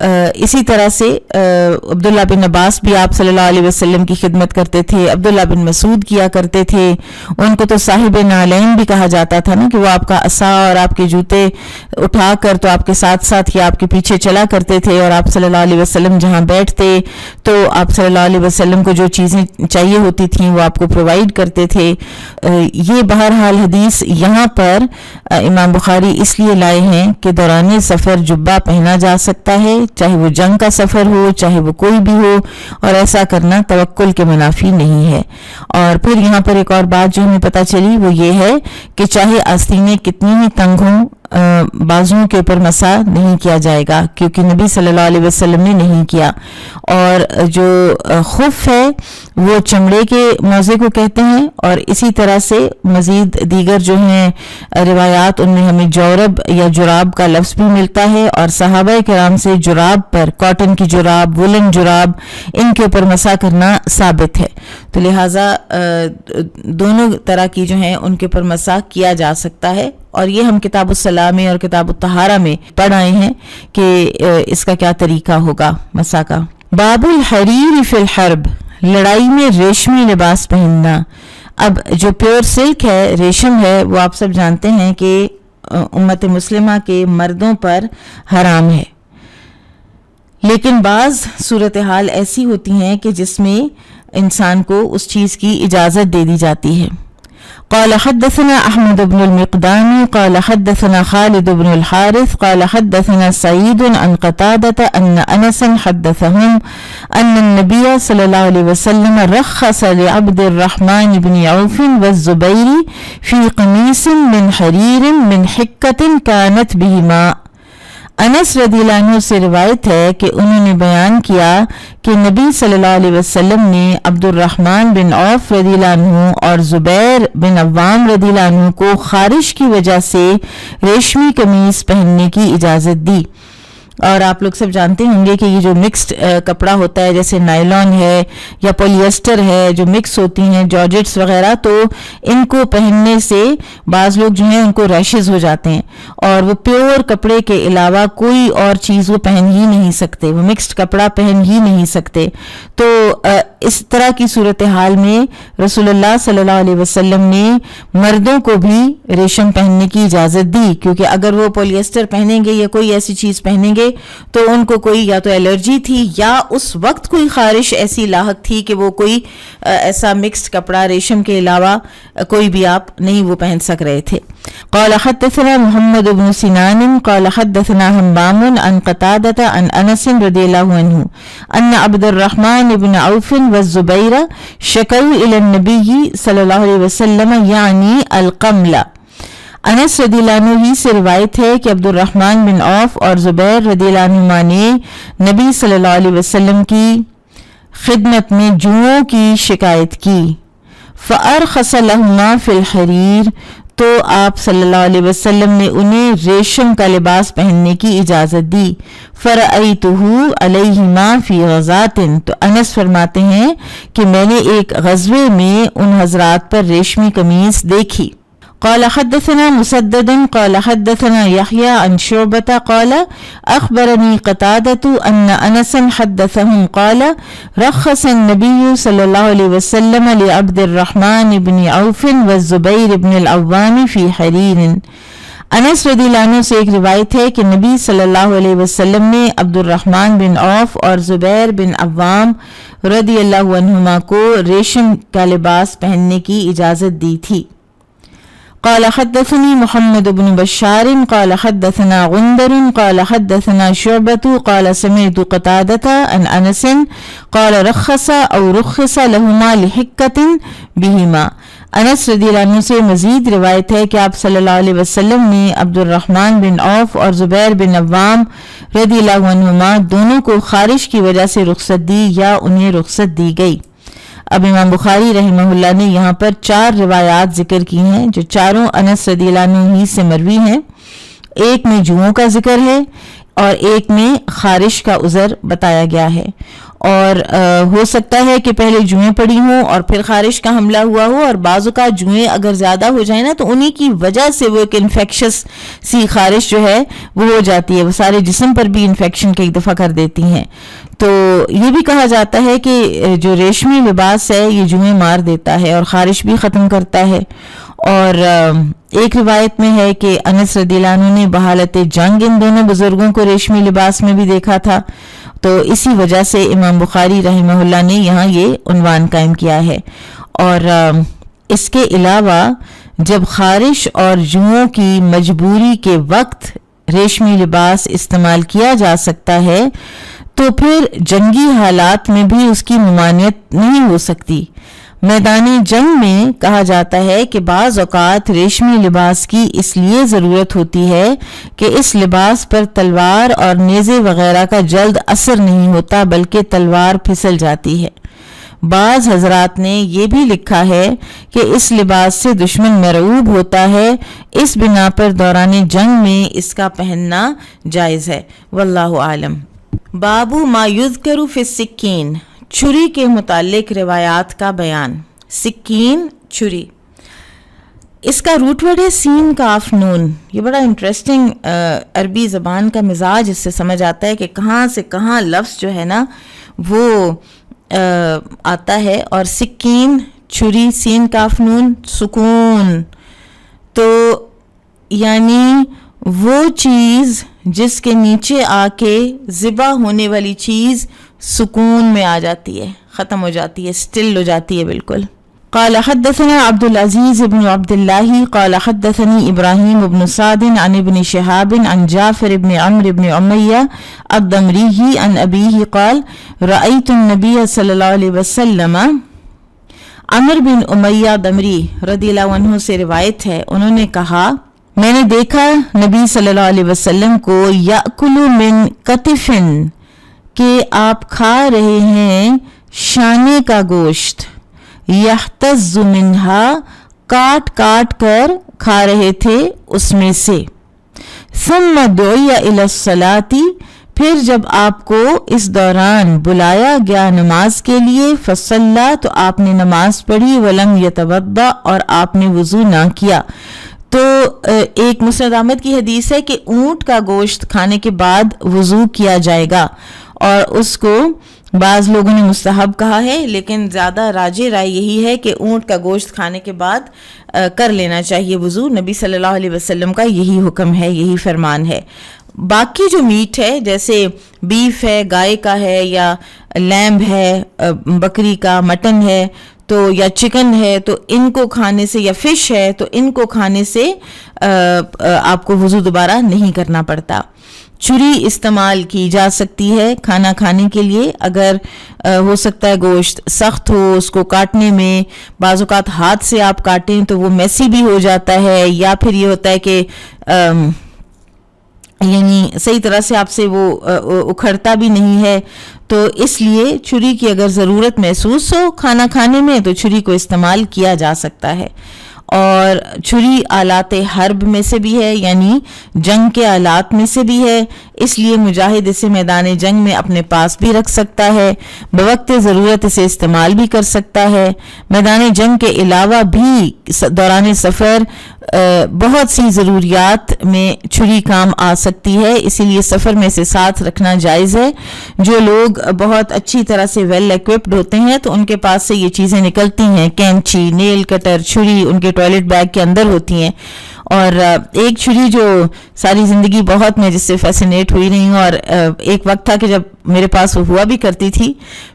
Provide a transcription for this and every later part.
اسی طرح سے عبداللہ بن عباس بھی آپ صلی اللہ علیہ وسلم کی خدمت کرتے تھے، عبداللہ بن مسعود کیا کرتے تھے، ان کو تو صاحب نعلین بھی کہا جاتا تھا نا، کہ وہ آپ کا عصا اور آپ کے جوتے اٹھا کر تو آپ کے ساتھ ساتھ ہی آپ کے پیچھے چلا کرتے تھے، اور آپ صلی اللہ علیہ وسلم جہاں بیٹھتے تو آپ صلی اللہ علیہ وسلم کو جو چیزیں چاہیے ہوتی تھیں وہ آپ کو پرووائڈ کرتے تھے۔ یہ بہرحال حدیث یہاں پر امام بخاری اس لیے لائے ہیں کہ دوران سفر جبہ پہنا جا سکتا ہے، چاہے وہ جنگ کا سفر ہو، چاہے وہ کوئی بھی ہو، اور ایسا کرنا توکل کے منافی نہیں ہے۔ اور پھر یہاں پر ایک اور بات جو ہمیں پتہ چلی وہ یہ ہے کہ چاہے آستینیں کتنی ہی تنگ ہوں، بازوؤں کے اوپر مسا نہیں کیا جائے گا، کیونکہ نبی صلی اللہ علیہ وسلم نے نہیں کیا۔ اور جو خف ہے وہ چمڑے کے موزے کو کہتے ہیں، اور اسی طرح سے مزید دیگر جو ہیں روایات ان میں ہمیں جورب یا جراب کا لفظ بھی ملتا ہے، اور صحابہ کرام سے جراب پر، کاٹن کی جراب، وولن جراب، ان کے اوپر مسا کرنا ثابت ہے، تو لہٰذا دونوں طرح کی جو ہیں ان کے اوپر مسا کیا جا سکتا ہے۔ اور یہ ہم کتاب الصلاۃ میں اور کتاب الطہارہ میں پڑھ آئے ہیں کہ اس کا کیا طریقہ ہوگا مسا کا۔ باب الحریر فی الحرب، لڑائی میں ریشمی لباس پہننا۔ اب جو پیور سلک ہے، ریشم ہے، وہ آپ سب جانتے ہیں کہ امت مسلمہ کے مردوں پر حرام ہے، لیکن بعض صورتحال ایسی ہوتی ہیں کہ جس میں انسان کو اس چیز کی اجازت دے دی جاتی ہے۔ قال حدثنا احمد بن المقدام قال حدثنا خالد بن الحارث قال حدثنا سعيد عن قتادة ان انسا حدثهم ان النبي صلى الله عليه وسلم رخص لعبد الرحمن بن عوف والزبير في قميص من حرير من حكة كانت بهما۔ انس رضی اللہ عنہ سے روایت ہے کہ انہوں نے بیان کیا کہ نبی صلی اللہ علیہ وسلم نے عبد الرحمن بن عوف رضی اللہ عنہ اور زبیر بن عوام رضی اللہ عنہ کو خارش کی وجہ سے ریشمی قمیص پہننے کی اجازت دی۔ اور آپ لوگ سب جانتے ہوں گے کہ یہ جو مکسڈ کپڑا ہوتا ہے، جیسے نائلون ہے یا پولیسٹر ہے، جو مکس ہوتی ہیں جارجٹس وغیرہ، تو ان کو پہننے سے بعض لوگ جو ہیں ان کو ریشز ہو جاتے ہیں، اور وہ پیور کپڑے کے علاوہ کوئی اور چیز وہ پہن ہی نہیں سکتے، وہ مکسڈ کپڑا پہن ہی نہیں سکتے۔ تو اس طرح کی صورتحال میں رسول اللہ صلی اللہ علیہ وسلم نے مردوں کو بھی ریشم پہننے کی اجازت دی، کیونکہ اگر وہ پولیسٹر پہنیں گے یا کوئی ایسی چیز پہنیں گے تو ان کو کوئی یا تو الرجی تھی یا اس وقت کوئی خارش ایسی لاحق تھی کہ وہ کوئی ایسا مکسڈ کپڑا ریشم کے علاوہ کوئی بھی آپ نہیں وہ پہن سک رہے تھے۔ قال حدثنا محمد بن سنان قال حدثنا حمام عن قتادة عن انس رضی اللہ عنہ ان عبد الرحمن بن عوف والزبیر شکوا الى النبی صلی اللہ علیہ وسلم یعنی القمل۔ انس رضی اللہ عنہ ہی سے روایت ہے کہ عبد الرحمن بن عوف اور زبیر رضی اللہ عنہما نے نبی صلی اللہ علیہ وسلم کی خدمت میں جوؤں کی شکایت کی۔ فأرخص لهما فی الحریر، تو آپ صلی اللہ علیہ وسلم نے انہیں ریشم کا لباس پہننے کی اجازت دی۔ فرأیتہ علیہما فی غزات، تو انس فرماتے ہیں کہ میں نے ایک غزوے میں ان حضرات پر ریشمی قمیص دیکھی۔ قال حدثنا مسدد قال حدثنا يحيى عن شعبة قال أخبرني قتادة أن أنسا حدثهم قال رخص النبي صلى الله عليه وسلم لعبد الرحمن بن عوف والزبير بن العوام في حرير۔ انس رضی اللہ عنہ سے ایک روایت ہے کہ نبی صلی اللہ علیہ وسلم نے عبد الرحمن بن عوف اور زبیر بن عوام رضی اللہ عنہما کو ریشم کا لباس پہننے کی اجازت دی تھی۔ قال حدثني محمد بن بشار قال حدثنا غندر قال حدثنا شعبة قال سمعت قتادة عن انس قال رخص او رخص لهما لحكة بهما۔ انس رضی اللہ عنہ سے مزید روایت ہے کہ آپ صلی اللہ علیہ وسلم نے عبد الرحمن بن عوف اور زبیر بن عوام رضی اللہ عنہما دونوں کو خارش کی وجہ سے رخصت دی یا انہیں رخصت دی گئی۔ اب امام بخاری رحمہ اللہ نے یہاں پر 4 روایات ذکر کی ہیں جو چاروں انس رضی اللہ عنہ ہی سے مروی ہیں۔ ایک میں جوؤں کا ذکر ہے اور ایک میں خارش کا عذر بتایا گیا ہے، اور ہو سکتا ہے کہ پہلے جوئیں پڑی ہوں اور پھر خارش کا حملہ ہوا ہو، اور بعض اوقات جوئیں اگر زیادہ ہو جائیں نا تو انہی کی وجہ سے وہ ایک انفیکشس سی خارش جو ہے وہ ہو جاتی ہے، وہ سارے جسم پر بھی انفیکشن کے ایک دفعہ کر دیتی ہیں. تو یہ بھی کہا جاتا ہے کہ جو ریشمی لباس ہے یہ جوئیں مار دیتا ہے اور خارش بھی ختم کرتا ہے. اور ایک روایت میں ہے کہ انس رضی اللہ عنہ نے بحالت جنگ ان دونوں بزرگوں کو ریشمی لباس میں بھی دیکھا تھا، تو اسی وجہ سے امام بخاری رحمہ اللہ نے یہاں یہ عنوان قائم کیا ہے. اور اس کے علاوہ جب خارش اور جوؤں کی مجبوری کے وقت ریشمی لباس استعمال کیا جا سکتا ہے تو پھر جنگی حالات میں بھی اس کی ممانعت نہیں ہو سکتی. میدان جنگ میں کہا جاتا ہے کہ بعض اوقات ریشمی لباس کی اس لیے ضرورت ہوتی ہے کہ اس لباس پر تلوار اور نیزے وغیرہ کا جلد اثر نہیں ہوتا بلکہ تلوار پھسل جاتی ہے. بعض حضرات نے یہ بھی لکھا ہے کہ اس لباس سے دشمن مرعوب ہوتا ہے، اس بنا پر دوران جنگ میں اس کا پہننا جائز ہے. واللہ عالم. باب ما یذکر فی السکین، چھری کے متعلق روایات کا بیان. سکین، چھری، اس کا روٹ ورڈ ہے سین کاف نون. یہ بڑا انٹرسٹنگ عربی زبان کا مزاج اس سے سمجھ آتا ہے کہ کہاں سے کہاں لفظ جو ہے نا وہ آتا ہے. اور سکین، چھری، سین کاف نون، سکون، تو یعنی وہ چیز جس کے نیچے آ کے ذبح ہونے والی چیز سکون میں آ جاتی ہے، ختم ہو جاتی ہے، سٹل ہو جاتی ہے بالکل. قال حدثنا عبد العزيز بن عبد الله قال حدثني إبراهيم بن سعد عن ابن شهاب عن جعفر بن عمرو بن أمية الضمري عن أبيه قال رأيت النبي صلى الله عليه وسلم. عمر بن امیہ دمری رضی اللہ عنہ سے روایت ہے، انہوں نے کہا میں نے دیکھا نبی صلی اللہ علیہ وسلم کو یأکل من کتف، کہ آپ کھا رہے ہیں شانے کا گوشت، یحتز منہا، کاٹ کاٹ کر کھا رہے تھے اس میں سے. ثم دعی الی الصلاۃ، پھر جب آپ کو اس دوران بلایا گیا نماز کے لیے، فصلی، تو آپ نے نماز پڑھی، ولم یتوضا، اور آپ نے وضو نہ کیا. تو ایک مسند احمد کی حدیث ہے کہ اونٹ کا گوشت کھانے کے بعد وضو کیا جائے گا، اور اس کو بعض لوگوں نے مستحب کہا ہے، لیکن زیادہ راجح رائے یہی ہے کہ اونٹ کا گوشت کھانے کے بعد کر لینا چاہیے وضو. نبی صلی اللہ علیہ وسلم کا یہی حکم ہے، یہی فرمان ہے. باقی جو میٹ ہے جیسے بیف ہے، گائے کا ہے، یا لیمب ہے، بکری کا، مٹن ہے تو، یا چکن ہے، تو ان کو کھانے سے، یا فش ہے تو ان کو کھانے سے آپ کو وضو دوبارہ نہیں کرنا پڑتا. چھری استعمال کی جا سکتی ہے کھانا کھانے کے لیے، اگر ہو سکتا ہے گوشت سخت ہو، اس کو کاٹنے میں بعض اوقات ہاتھ سے آپ کاٹیں تو وہ میسی بھی ہو جاتا ہے، یا پھر یہ ہوتا ہے کہ یعنی صحیح طرح سے آپ سے وہ اکھڑتا بھی نہیں ہے. تو اس لیے چھری کی اگر ضرورت محسوس ہو کھانا کھانے میں تو چھری کو استعمال کیا جا سکتا ہے. اور چھری آلات حرب میں سے بھی ہے، یعنی جنگ کے آلات میں سے بھی ہے، اس لیے مجاہد اسے میدان جنگ میں اپنے پاس بھی رکھ سکتا ہے، بوقت ضرورت اسے استعمال بھی کر سکتا ہے. میدان جنگ کے علاوہ بھی دوران سفر بہت سی ضروریات میں چھری کام آ سکتی ہے، اسی لیے سفر میں اسے ساتھ رکھنا جائز ہے. جو لوگ بہت اچھی طرح سے ویل ایکوپڈ ہوتے ہیں تو ان کے پاس سے یہ چیزیں نکلتی ہیں، کینچی، نیل کٹر، چھری ان کے ٹوائلٹ بیگ کے اندر ہوتی ہیں. اور ایک چھری جو ساری زندگی بہت میں جس سے فیسینیٹ ہوئی رہی ہوں، اور ایک وقت تھا کہ جب میرے پاس وہ ہوا بھی کرتی تھی،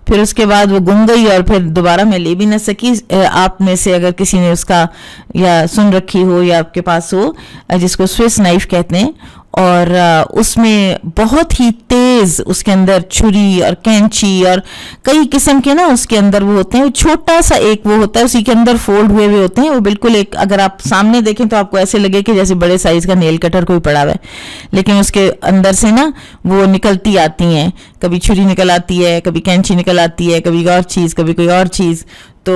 پھر اس کے بعد وہ گم گئی اور پھر دوبارہ میں لے بھی نہ سکی. آپ میں سے اگر کسی نے اس کا یا سن رکھی ہو یا آپ کے پاس ہو، جس کو سوئس نائف کہتے ہیں، اور اس میں بہت ہی تیز اس کے اندر چھری اور کینچی اور کئی قسم کے نا اس کے اندر وہ ہوتے ہیں، چھوٹا سا ایک وہ ہوتا ہے اسی کے اندر فولڈ ہوئے ہوتے ہیں، وہ بالکل ایک، اگر آپ سامنے دیکھیں تو آپ کو ایسے لگے کہ جیسے بڑے سائز کا نیل کٹر کوئی پڑا ہوا ہے، لیکن اس کے اندر سے نا وہ نکلتی آتی ہیں، کبھی چھری نکل آتی ہے، کبھی کینچی نکل آتی ہے، کبھی اور چیز، کبھی کوئی اور چیز. تو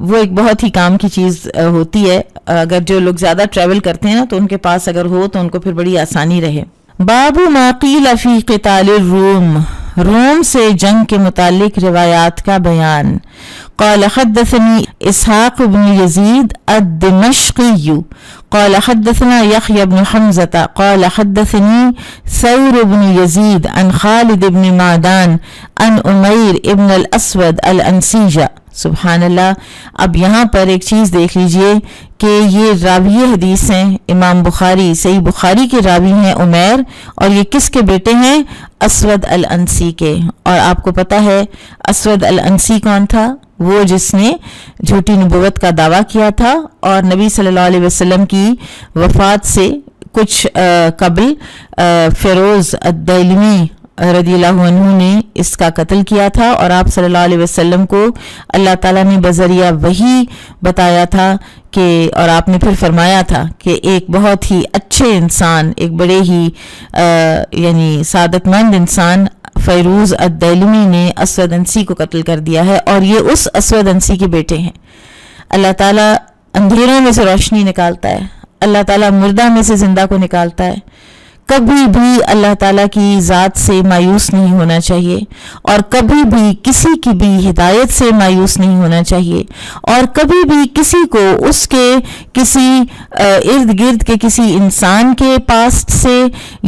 وہ ایک بہت ہی کام کی چیز ہوتی ہے. اگر جو لوگ زیادہ ٹریول کرتے ہیں نا تو ان کے پاس اگر ہو تو ان کو پھر بڑی آسانی رہے. باب ما قیل فی قتال الروم، روم سے جنگ کے متعلق روایات کا بیان. قال حدثني اسحاق بن يزيد الدمشقي قال حدثنا يحيى بن حمزة قال حدثني ثور بن يزيد عن خالد بن معدان عن عمير ابن الاسود الانسیجہ. سبحان اللہ. اب یہاں پر ایک چیز دیکھ لیجئے کہ یہ راوی حدیث ہیں امام بخاری، صحیح بخاری کے راوی ہیں عمیر، اور یہ کس کے بیٹے ہیں؟ اسود الانسی کے. اور آپ کو پتہ ہے اسود الانسی کون تھا؟ وہ جس نے جھوٹی نبوت کا دعویٰ کیا تھا اور نبی صلی اللہ علیہ وسلم کی وفات سے کچھ قبل فیروز الدیلمی رضی اللہ عنہ نے اس کا قتل کیا تھا، اور آپ صلی اللہ علیہ وسلم کو اللہ تعالیٰ نے بذریعہ وحی بتایا تھا کہ، اور آپ نے پھر فرمایا تھا کہ ایک بہت ہی اچھے انسان، ایک بڑے ہی یعنی سعادت مند انسان فیروز الدیلمی نے اسود انسی کو قتل کر دیا ہے، اور یہ اس اسود انسی کے بیٹے ہیں. اللہ تعالیٰ اندھیروں میں سے روشنی نکالتا ہے، اللہ تعالیٰ مردہ میں سے زندہ کو نکالتا ہے. کبھی بھی اللہ تعالیٰ کی ذات سے مایوس نہیں ہونا چاہیے، اور کبھی بھی کسی کی بھی ہدایت سے مایوس نہیں ہونا چاہیے، اور کبھی بھی کسی کو اس کے کسی ارد گرد کے کسی انسان کے پاسٹ سے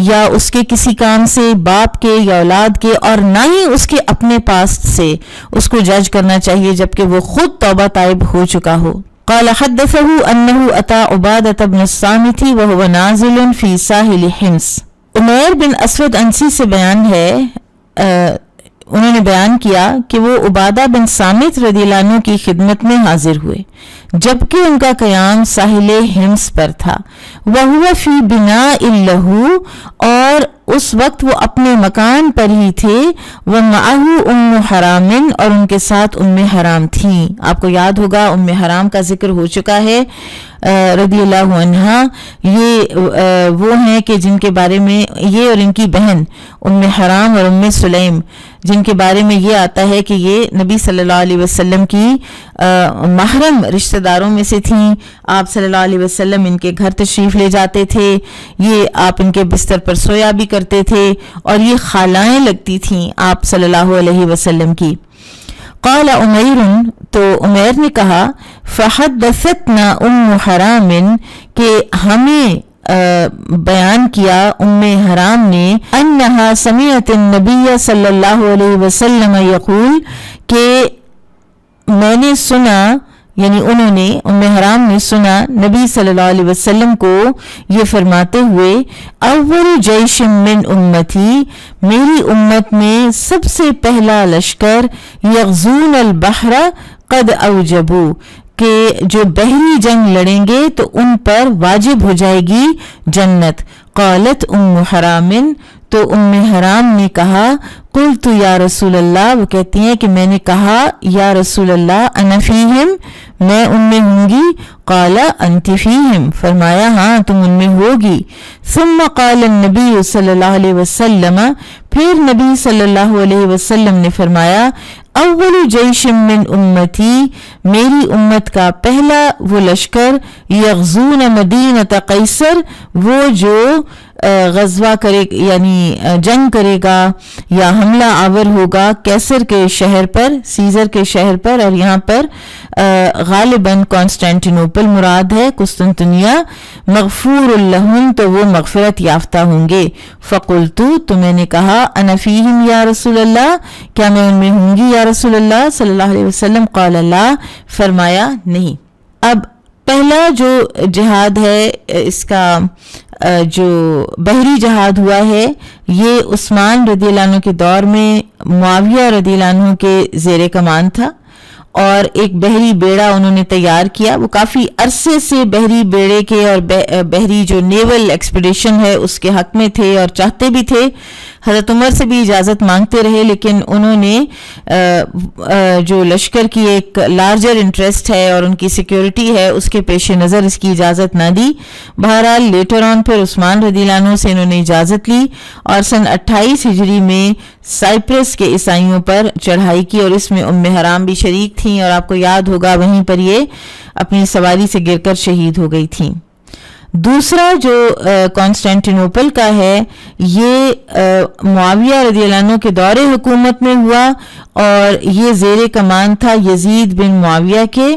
یا اس کے کسی کام سے، باپ کے یا اولاد کے، اور نہ ہی اس کے اپنے پاسٹ سے اس کو جج کرنا چاہیے جبکہ وہ خود توبہ طائب ہو چکا ہو. قال حدثه انه اتى عبادة بن الصامت وهو نازل في ساحل حمص. عمیر بن اسود انسی سے بیان ہے، انہوں نے بیان کیا کہ وہ عبادہ بن صامت رضی اللہ عنہ کی خدمت میں حاضر ہوئے جبکہ ان کا قیام ساحل حمص پر تھا. وَهُوَ فِي بِنَاءٍ لَهُ، اور اس وقت وہ اپنے مکان پر ہی تھے. وَمَعَهُ أُمُّ حَرَامٍ، اور ان کے ساتھ ام حرام تھیں. آپ کو یاد ہوگا ام حرام کا ذکر ہو چکا ہے رضی اللہ عنہا. یہ وہ ہیں کہ جن کے بارے میں یہ اور ان کی بہن ام حرام اور ام سلیم، جن کے بارے میں یہ آتا ہے کہ یہ نبی صلی اللہ علیہ وسلم کی محرم رشتہ داروں میں سے تھیں. آپ صلی اللہ علیہ وسلم ان کے گھر تشریف لے جاتے تھے، یہ آپ ان کے بستر پر سویا بھی کرتے تھے، اور یہ خالائیں لگتی تھیں آپ صلی اللہ علیہ وسلم کی. قال عمیر، تو عمیر نے کہا فحدثتنا ام حرام، کہ ہمیں بیان کیا ام حرام نے انہا سمعت النبی صلی اللہ علیہ وسلم یقول، کہ میں نے سنا، یعنی انہوں نے ام حرام نے سنا نبی صلی اللہ علیہ وسلم کو یہ فرماتے ہوئے اول جیش من امتی، میری امت میں سب سے پہلا لشکر یغزون البحر قد اوجبو، کہ جو بحری جنگ لڑیں گے تو ان پر واجب ہو جائے گی جنت. قالت ام حرام، تو ام حرام نے کہا قلت یا رسول اللہ، وہ کہتی ہیں کہ میں نے کہا یا رسول اللہ انا فیہم، میں ان میں ہوں گی. قال انت فیہم، فرمایا ہاں تم ان میں ہوگی. ثم قال النبی صلی اللہ علیہ وسلم، پھر نبی صلی اللہ علیہ وسلم نے فرمایا اول جیش من امتی، میری امت کا پہلا وہ لشکر یغزون مدینۃ قیصر، وہ جو غزوہ کرے یعنی جنگ کرے گا یا حملہ آور ہوگا کیسر کے شہر پر، سیزر کے شہر پر، اور یہاں پر غالباً کانسٹینٹینوپل مراد ہے، قسطنطنیہ. مغفور لہم، تو وہ مغفرت یافتہ ہوں گے. فقلت، تو میں نے کہا انا فیہم یا رسول اللہ، کیا میں ان میں ہوں گی یا رسول اللہ صلی اللہ علیہ وسلم؟ قال لا، فرمایا نہیں. اب پہلا جو جہاد ہے، اس کا جو بحری جہاد ہوا ہے، یہ عثمان رضی اللہ عنہ کے دور میں معاویہ رضی اللہ عنہ کے زیر کمان تھا، اور ایک بحری بیڑا انہوں نے تیار کیا. وہ کافی عرصے سے بحری بیڑے کے اور بحری جو نیول ایکسپیڈیشن ہے اس کے حق میں تھے اور چاہتے بھی تھے. حضرت عمر سے بھی اجازت مانگتے رہے، لیکن انہوں نے جو لشکر کی ایک لارجر انٹرسٹ ہے اور ان کی سیکیورٹی ہے اس کے پیش نظر اس کی اجازت نہ دی. بہرحال لیٹر آن پھر عثمان رضی اللہ عنہ سے انہوں نے اجازت لی، اور سن 28 ہجری میں سائپرس کے عیسائیوں پر چڑھائی کی، اور اس میں ام حرام بھی شریک تھیں، اور آپ کو یاد ہوگا وہیں پر یہ اپنی سواری سے گر کر شہید ہو گئی تھیں. دوسرا جو کانسٹینٹینوپل کا ہے یہ معاویہ رضی اللہ عنہ کے دور حکومت میں ہوا، اور یہ زیر کمان تھا یزید بن معاویہ کے،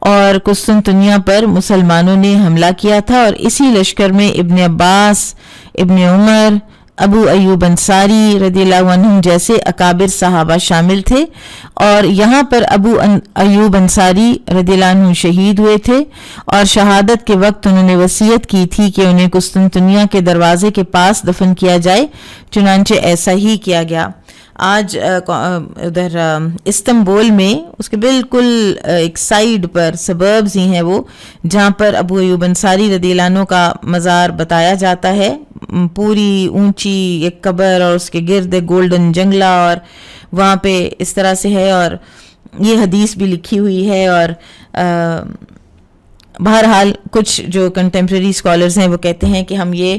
اور قسطنطنیہ پر مسلمانوں نے حملہ کیا تھا، اور اسی لشکر میں ابن عباس، ابن عمر، ابو ایوب انصاری رضی اللہ عنہ جیسے اکابر صحابہ شامل تھے، اور یہاں پر ابو ایوب انصاری رضی اللہ عنہ شہید ہوئے تھے، اور شہادت کے وقت انہوں نے وصیت کی تھی کہ انہیں قسطنطنیہ کے دروازے کے پاس دفن کیا جائے، چنانچہ ایسا ہی کیا گیا۔ آج ادھر استنبول میں اس کے بالکل ایک سائیڈ پر سبربز ہی ہیں وہ، جہاں پر ابو ایوب انصاری رضی اللہ عنہ کا مزار بتایا جاتا ہے، پوری اونچی ایک قبر اور اس کے گرد گولڈن جنگلہ، اور وہاں پہ اس طرح سے ہے، اور یہ حدیث بھی لکھی ہوئی ہے، اور بہرحال کچھ جو کنٹمپریری اسکالرز ہیں وہ کہتے ہیں کہ ہم یہ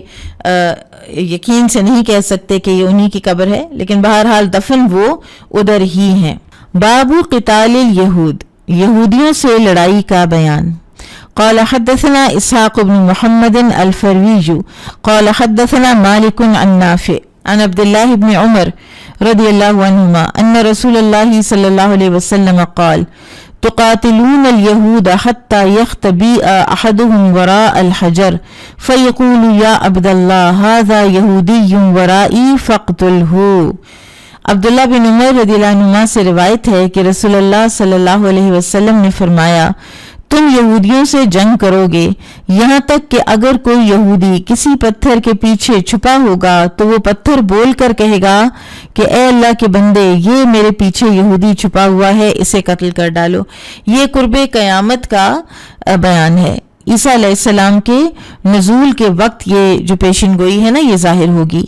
یقین سے نہیں کہہ سکتے کہ یہ انہی کی قبر ہے، لیکن بہرحال دفن وہ ادھر ہی ہیں۔ باب قتال الیہود، یہودیوں سے لڑائی کا بیان۔ قال حدثنا اسحاق بن محمد الفروی قال حدثنا مالک عن نافع عن عبد الله بن عمر رضی اللہ عنہما ان رسول اللہ صلی اللہ علیہ وسلم قال تقاتلون اليهود حتى يختبئ أحدهم وراء الحجر فيقول يا عبد الله هذا يهودي ورائي فاقتله۔ عبداللہ بن عمر رضی اللہ عنہما سے روایت ہے کہ رسول اللہ صلی اللہ علیہ وسلم نے فرمایا تم یہودیوں سے جنگ کرو گے یہاں تک کہ اگر کوئی یہودی کسی پتھر کے پیچھے چھپا ہوگا تو وہ پتھر بول کر کہے گا کہ اے اللہ کے بندے یہ میرے پیچھے یہودی چھپا ہوا ہے، اسے قتل کر ڈالو۔ یہ قرب قیامت کا بیان ہے۔ عیسیٰ علیہ السلام کے نزول کے وقت یہ جو پیشن گوئی ہے نا یہ ظاہر ہوگی۔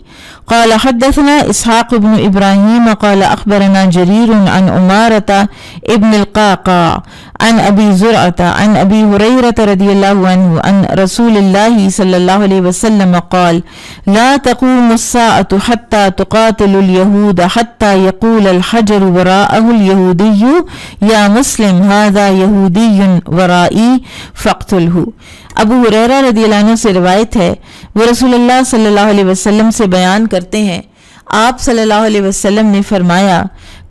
قال حدثنا اسحاق بن ابراہیم قال اخبرنا جریر عن عمارة ابن القعقاع عن ابی زرعة عن ابی ہریرة رضی اللہ عنہ عن رسول اللہ صلی اللہ علیہ وسلم قال لا تقوم الساعة حتى تقاتل اليهود حتى يقول الحجر وراءه اليهودي يا مسلم هذا يهودي ورائي فاقتله۔ ابو ہریرہ رضی اللہ عنہ سے روایت ہے، وہ رسول اللہ صلی اللہ علیہ وسلم سے بیان کرتے ہیں، آپ صلی اللہ علیہ وسلم نے فرمایا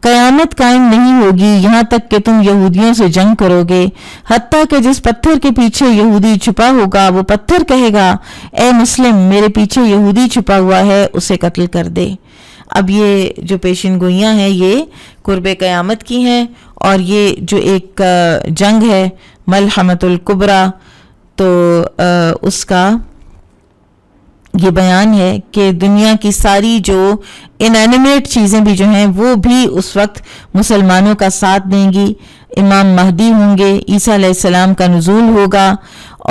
قیامت قائم نہیں ہوگی یہاں تک کہ تم یہودیوں سے جنگ کرو گے، حتیٰ کہ جس پتھر کے پیچھے یہودی چھپا ہوگا وہ پتھر کہے گا اے مسلم میرے پیچھے یہودی چھپا ہوا ہے، اسے قتل کر دے۔ اب یہ جو پیشن گوئیاں ہیں یہ قرب قیامت کی ہیں، اور یہ جو ایک جنگ ہے ملحمۃ الکبریٰ، تو اس کا یہ بیان ہے کہ دنیا کی ساری جو انینیمیٹ چیزیں بھی جو ہیں وہ بھی اس وقت مسلمانوں کا ساتھ دیں گی، امام مہدی ہوں گے، عیسیٰ علیہ السلام کا نزول ہوگا،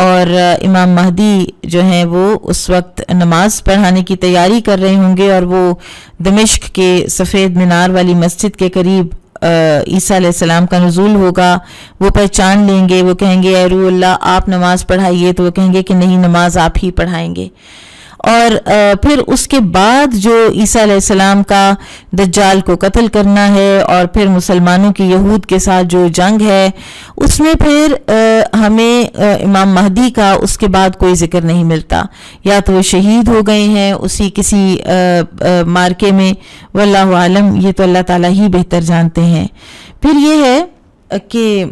اور امام مہدی جو ہیں وہ اس وقت نماز پڑھانے کی تیاری کر رہے ہوں گے، اور وہ دمشق کے سفید مینار والی مسجد کے قریب عیسیٰ علیہ السلام کا نزول ہوگا، وہ پہچان لیں گے، وہ کہیں گے اے روح اللہ آپ نماز پڑھائیے، تو وہ کہیں گے کہ نہیں نماز آپ ہی پڑھائیں گے۔ اور پھر اس کے بعد جو عیسیٰ علیہ السلام کا دجال کو قتل کرنا ہے، اور پھر مسلمانوں کی یہود کے ساتھ جو جنگ ہے، اس میں پھر ہمیں امام مہدی کا اس کے بعد کوئی ذکر نہیں ملتا، یا تو وہ شہید ہو گئے ہیں اسی کسی مارکے میں، واللہ عالم، یہ تو اللہ تعالیٰ ہی بہتر جانتے ہیں۔ پھر یہ ہے کہ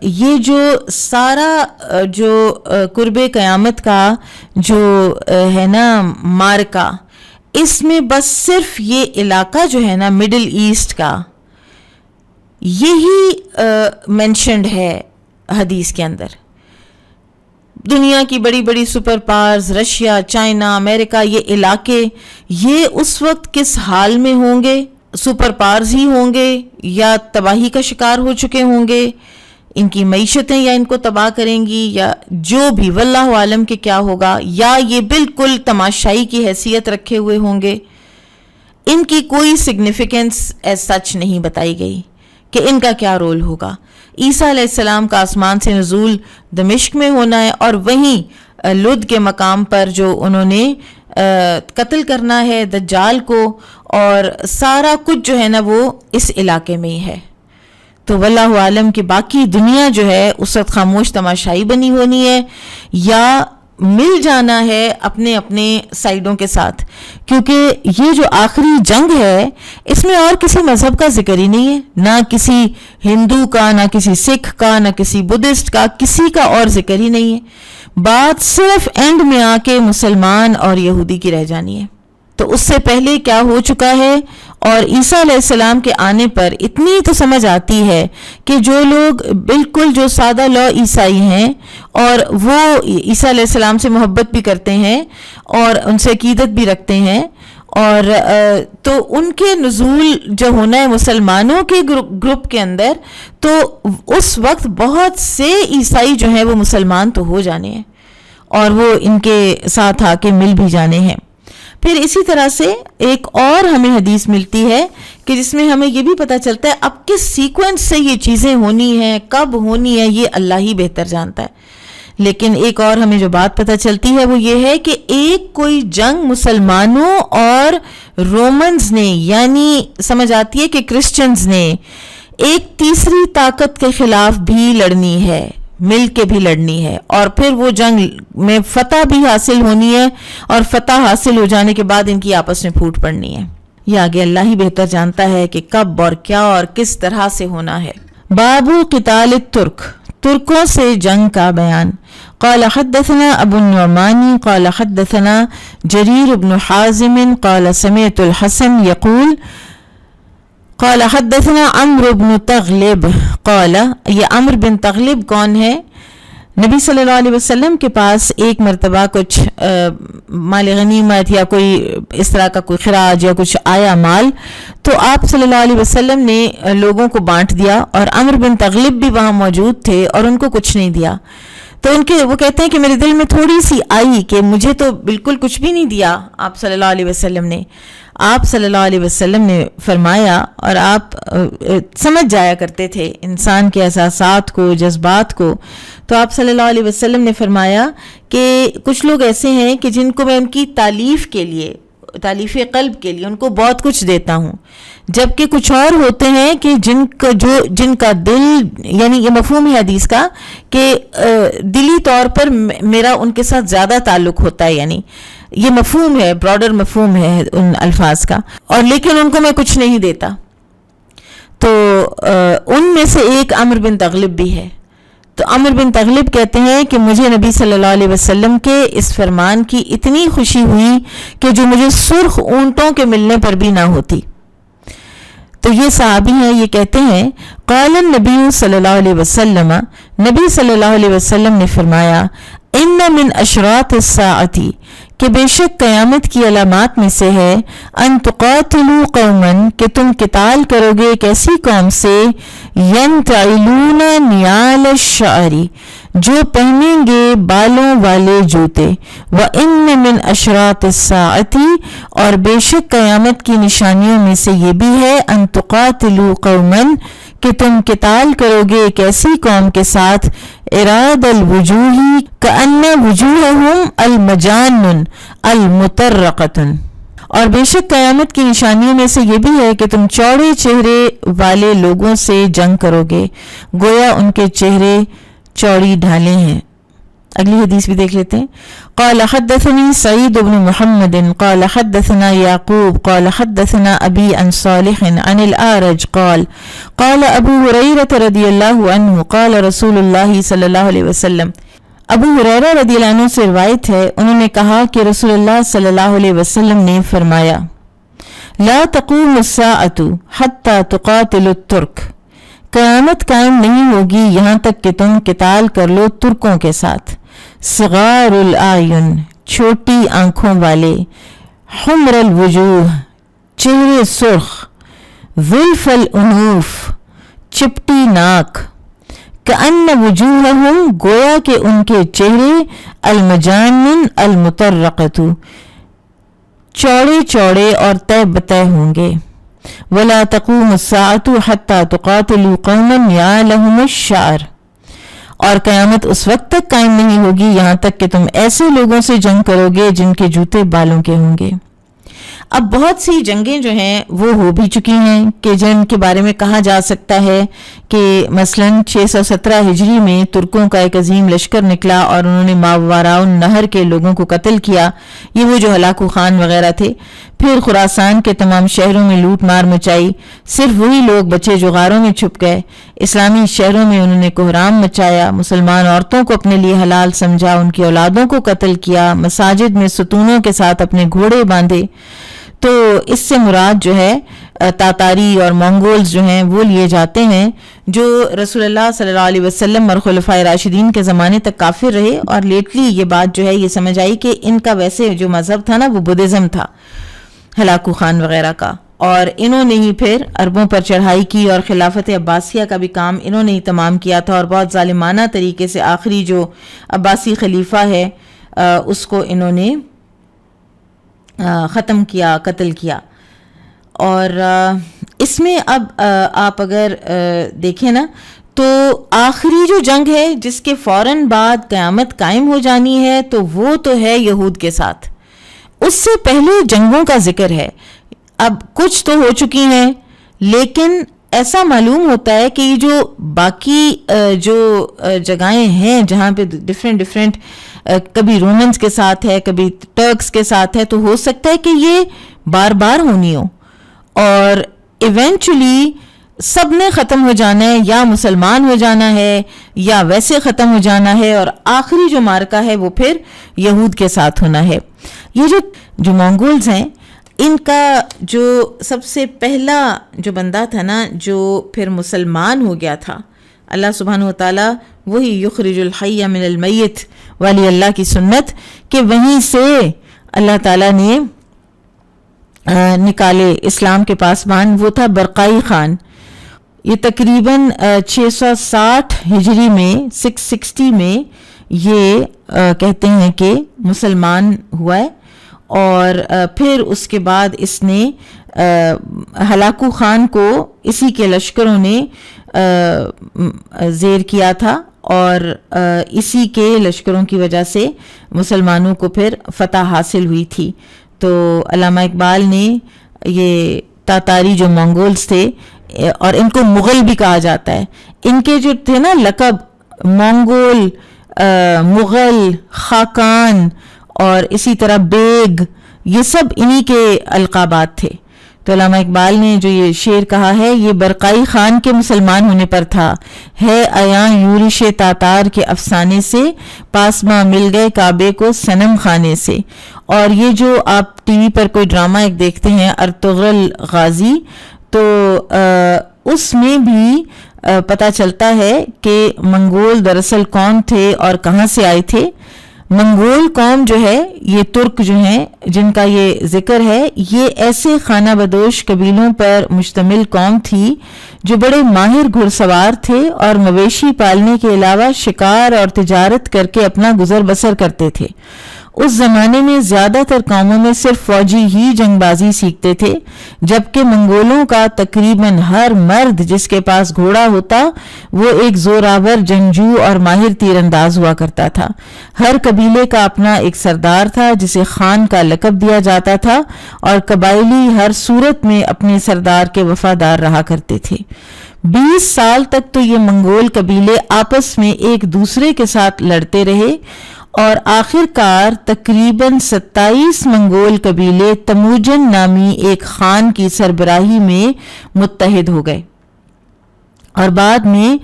یہ جو سارا جو قرب قیامت کا جو ہے نا مارکا، اس میں بس صرف یہ علاقہ جو ہے نا مڈل ایسٹ کا یہی مینشنڈ ہے حدیث کے اندر۔ دنیا کی بڑی بڑی سپر پاورز رشیا، چائنا، امریکہ، یہ علاقے یہ اس وقت کس حال میں ہوں گے؟ سپر پاورز ہی ہوں گے یا تباہی کا شکار ہو چکے ہوں گے، ان کی معیشتیں یا ان کو تباہ کریں گی، یا جو بھی واللہ عالم کہ کیا ہوگا، یا یہ بالکل تماشائی کی حیثیت رکھے ہوئے ہوں گے۔ ان کی کوئی سگنیفیکنس ایز سچ نہیں بتائی گئی کہ ان کا کیا رول ہوگا۔ عیسیٰ علیہ السلام کا آسمان سے نزول دمشق میں ہونا ہے، اور وہیں لد کے مقام پر جو انہوں نے قتل کرنا ہے دجال کو، اور سارا کچھ جو ہے نا وہ اس علاقے میں ہی ہے۔ تو واللہ عالم کہ باقی دنیا جو ہے اس وقت خاموش تماشائی بنی ہونی ہے، یا مل جانا ہے اپنے اپنے سائیڈوں کے ساتھ، کیونکہ یہ جو آخری جنگ ہے اس میں اور کسی مذہب کا ذکر ہی نہیں ہے، نہ کسی ہندو کا، نہ کسی سکھ کا، نہ کسی بدھسٹ کا، کسی کا اور ذکر ہی نہیں ہے، بات صرف اینڈ میں آ کے مسلمان اور یہودی کی رہ جانی ہے۔ تو اس سے پہلے کیا ہو چکا ہے، اور عیسیٰ علیہ السلام کے آنے پر اتنی تو سمجھ آتی ہے کہ جو لوگ بالکل جو سادہ لو عیسائی ہیں اور وہ عیسیٰ علیہ السلام سے محبت بھی کرتے ہیں اور ان سے عقیدت بھی رکھتے ہیں، اور تو ان کے نزول جو ہونا ہے مسلمانوں کے گروپ کے اندر، تو اس وقت بہت سے عیسائی جو ہیں وہ مسلمان تو ہو جانے ہیں اور وہ ان کے ساتھ آ کے مل بھی جانے ہیں۔ پھر اسی طرح سے ایک اور ہمیں حدیث ملتی ہے کہ جس میں ہمیں یہ بھی پتہ چلتا ہے اب کس سیکوینس سے یہ چیزیں ہونی ہیں، کب ہونی ہے، یہ اللہ ہی بہتر جانتا ہے، لیکن ایک اور ہمیں جو بات پتہ چلتی ہے وہ یہ ہے کہ ایک کوئی جنگ مسلمانوں اور رومنز نے، یعنی سمجھ آتی ہے کہ کرسچنز نے ایک تیسری طاقت کے خلاف بھی لڑنی ہے، مل کے بھی لڑنی ہے، اور پھر وہ جنگ میں فتح بھی حاصل ہونی ہے، اور فتح حاصل ہو جانے کے بعد ان کی آپس میں پھوٹ پڑنی ہے۔ یہ آگے اللہ ہی بہتر جانتا ہے کہ کب اور کیا اور کس طرح سے ہونا ہے۔ باب قتال الترک، ترکوں سے جنگ کا بیان۔ قال حدثنا ابو النعمان قال حدثنا جرير بن حازم قال سمعت الحسن يقول قال حدثنا عمرو بن تغلب قال، یہ عمرو بن تغلب کون ہے؟ نبی صلی اللہ علیہ وسلم کے پاس ایک مرتبہ کچھ مال غنیمت یا کوئی اس طرح کا کوئی خراج یا کچھ آیا مال، تو آپ صلی اللہ علیہ وسلم نے لوگوں کو بانٹ دیا، اور عمرو بن تغلب بھی وہاں موجود تھے اور ان کو کچھ نہیں دیا۔ تو وہ کہتے ہیں کہ میرے دل میں تھوڑی سی آئی کہ مجھے تو بالکل کچھ بھی نہیں دیا آپ صلی اللہ علیہ وسلم نے۔ آپ صلی اللہ علیہ وسلم نے فرمایا، اور آپ سمجھ جایا کرتے تھے انسان کے احساسات کو، جذبات کو، تو آپ صلی اللہ علیہ وسلم نے فرمایا کہ کچھ لوگ ایسے ہیں کہ جن کو میں ان کی تعلیف کے لیے، تعلیف قلب کے لیے ان کو بہت کچھ دیتا ہوں، جبکہ کچھ اور ہوتے ہیں کہ جن کا دل، یعنی یہ مفہوم ہے حدیث کا کہ دلی طور پر میرا ان کے ساتھ زیادہ تعلق ہوتا ہے، یعنی یہ مفہوم ہے، براڈر مفہوم ہے ان الفاظ کا، اور لیکن ان کو میں کچھ نہیں دیتا۔ تو ان میں سے ایک عمرو بن تغلب بھی ہے۔ تو عمرو بن تغلب کہتے ہیں کہ مجھے نبی صلی اللہ علیہ وسلم کے اس فرمان کی اتنی خوشی ہوئی کہ جو مجھے سرخ اونٹوں کے ملنے پر بھی نہ ہوتی۔ تو یہ صحابی ہیں، یہ کہتے ہیں قال النبی صلی اللہ علیہ وسلم، نبی صلی اللہ علیہ وسلم نے فرمایا ان من اشراط الساعۃ، کہ بے شک قیامت کی علامات میں سے ہے ان تقاتلوا قوما، کہ تم قتال کرو گے ایک ایسی قوم سے ینتعلون نیال الشعر، جو پہنیں گے بالوں والے جوتے، وَإِنَّ مِنْ أَشْرَاطِ السَّاعَةِ، اور بے شک قیامت کی نشانیوں میں سے یہ بھی ہے ان تقاتلوا قوما، کہ تم قتال کرو گے ایک ایسی قوم کے ساتھ اراد الوجوہ کأن وجوہہم المجان المطرقۃ، اور بے شک قیامت کی نشانیوں میں سے یہ بھی ہے کہ تم چوڑے چہرے والے لوگوں سے جنگ کرو گے، گویا ان کے چہرے چوڑی ڈھالیں ہیں۔ اگلی حدیث بھی دیکھ لیتے ہیں۔ قال حدثني سعيد بن محمد قال حدثنا يعقوب قال حدثنا أبي عن صالح عن الأعرج قال قال أبو هريرة رضي الله عنه قال رسول الله صلى الله عليه وسلم، ابو ہریرہ رضی اللہ عنہ سے روایت ہے، انہوں نے کہا کہ رسول اللہ صلی اللہ علیہ وسلم نے فرمایا لا تقوم الساعة حتى تقاتل الترک، قیامت قائم نہیں ہوگی یہاں تک کہ تم قتال کر لو ترکوں کے ساتھ، صغار الاعین، چھوٹی آنکھوں والے، حمر الوجوہ، چہرے سرخ، ظلف الانوف، چپٹی ناک، کأن وجوہہم، گویا کہ ان کے چہرے المجانن المطرقۃ، چوڑے چوڑے اور طے بتہ ہوں گے۔ ولا تقوم الساعة حتى تقاتلوا قوما يعلهم الشعر، اور قیامت اس وقت تک قائم نہیں ہوگی یہاں تک کہ تم ایسے لوگوں سے جنگ کرو گے جن کے جوتے بالوں کے ہوں گے۔ اب بہت سی جنگیں جو ہیں وہ ہو بھی چکی ہیں کہ جن کے بارے میں کہا جا سکتا ہے کہ مثلاً 617 ہجری میں ترکوں کا ایک عظیم لشکر نکلا اور انہوں نے ماوراء النہر کے لوگوں کو قتل کیا، یہ وہ جو ہلاکو خان وغیرہ تھے۔ پھر خراسان کے تمام شہروں میں لوٹ مار مچائی، صرف وہی لوگ بچے جو غاروں میں چھپ گئے۔ اسلامی شہروں میں انہوں نے کوہرام مچایا، مسلمان عورتوں کو اپنے لیے حلال سمجھا، ان کی اولادوں کو قتل کیا، مساجد میں ستونوں کے ساتھ اپنے گھوڑے باندھے۔ تو اس سے مراد جو ہے تاتاری اور منگولز جو ہیں وہ لیے جاتے ہیں، جو رسول اللہ صلی اللہ علیہ وسلم اور خلفائے راشدین کے زمانے تک کافر رہے، اور لیٹلی یہ بات جو ہے یہ سمجھ آئی کہ ان کا ویسے جو مذہب تھا نا وہ بدھزم تھا، ہلاکو خان وغیرہ کا، اور انہوں نے ہی پھر عربوں پر چڑھائی کی اور خلافت عباسیہ کا بھی کام انہوں نے ہی تمام کیا تھا، اور بہت ظالمانہ طریقے سے آخری جو عباسی خلیفہ ہے اس کو انہوں نے ختم کیا، قتل کیا۔ اور اس میں اب آپ اگر دیکھیں نا تو آخری جو جنگ ہے جس کے فوراً بعد قیامت قائم ہو جانی ہے تو وہ تو ہے یہود کے ساتھ۔ اس سے پہلے جنگوں کا ذکر ہے، اب کچھ تو ہو چکی ہیں، لیکن ایسا معلوم ہوتا ہے کہ یہ جو باقی جو جگہیں ہیں جہاں پہ ڈفرینٹ کبھی رومنز کے ساتھ ہے، کبھی ٹرکس کے ساتھ ہے، تو ہو سکتا ہے کہ یہ بار بار ہونی ہو، اور ایونچولی سب نے ختم ہو جانا ہے، یا مسلمان ہو جانا ہے یا ویسے ختم ہو جانا ہے، اور آخری جو مارکا ہے وہ پھر یہود کے ساتھ ہونا ہے۔ یہ جو منگولز ہیں، ان کا جو سب سے پہلا جو بندہ تھا نا جو پھر مسلمان ہو گیا تھا، اللہ سبحانہ وتعالیٰ وہی یخرج الحی من المیت والی اللہ کی سنت کہ وہیں سے اللہ تعالیٰ نے نکالے اسلام کے پاسبان، وہ تھا برقائی خان۔ یہ تقریباً 660 ہجری میں 660 میں یہ کہتے ہیں کہ مسلمان ہوا ہے، اور پھر اس کے بعد اس نے ہلاکو خان کو اسی کے لشکروں نے زیر کیا تھا، اور اسی کے لشکروں کی وجہ سے مسلمانوں کو پھر فتح حاصل ہوئی تھی۔ تو علامہ اقبال نے یہ تاتاری جو منگولز تھے، اور ان کو مغل بھی کہا جاتا ہے، ان کے جو تھے نا لقب منگول، مغل، خاقان اور اسی طرح بیگ، یہ سب انہی کے القابات تھے۔ تو علامہ اقبال نے جو یہ شعر کہا ہے، یہ برقائی خان کے مسلمان ہونے پر تھا، ہے عیاں یورش تاتار کے افسانے سے، پاسباں مل گئے کعبے کو صنم خانے سے۔ اور یہ جو آپ ٹی وی پر کوئی ڈرامہ ایک دیکھتے ہیں ارطغرل غازی، تو اس میں بھی پتہ چلتا ہے کہ منگول دراصل کون تھے اور کہاں سے آئے تھے۔ منگول قوم جو ہے، یہ ترک جو ہیں جن کا یہ ذکر ہے، یہ ایسے خانہ بدوش قبیلوں پر مشتمل قوم تھی جو بڑے ماہر گھڑ سوار تھے اور مویشی پالنے کے علاوہ شکار اور تجارت کر کے اپنا گزر بسر کرتے تھے۔ اس زمانے میں زیادہ تر قوموں میں صرف فوجی ہی جنگ بازی سیکھتے تھے، جبکہ منگولوں کا تقریباً ہر مرد جس کے پاس گھوڑا ہوتا وہ ایک زوراور جنگجو اور ماہر تیر انداز ہوا کرتا تھا۔ ہر قبیلے کا اپنا ایک سردار تھا جسے خان کا لقب دیا جاتا تھا، اور قبائلی ہر صورت میں اپنے سردار کے وفادار رہا کرتے تھے۔ 20 سال تک تو یہ منگول قبیلے آپس میں ایک دوسرے کے ساتھ لڑتے رہے، اور آخر کار تقریباً 27 منگول قبیلے تموجن نامی ایک خان کی سربراہی میں متحد ہو گئے، اور بعد میں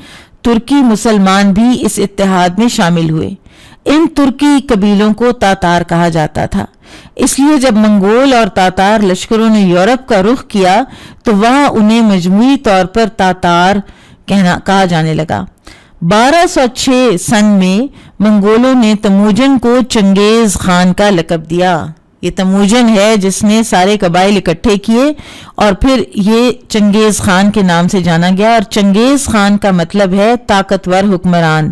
ترکی مسلمان بھی اس اتحاد میں شامل ہوئے۔ ان ترکی قبیلوں کو تاتار کہا جاتا تھا، اس لیے جب منگول اور تاتار لشکروں نے یورپ کا رخ کیا تو وہاں انہیں مجموعی طور پر تاتار کہا جانے لگا۔ 1206 سن میں منگولوں نے تموجن کو چنگیز خان کا لقب دیا۔ یہ تموجن ہے جس نے سارے قبائل اکٹھے کیے، اور پھر یہ چنگیز خان کے نام سے جانا گیا، اور چنگیز خان کا مطلب ہے طاقتور حکمران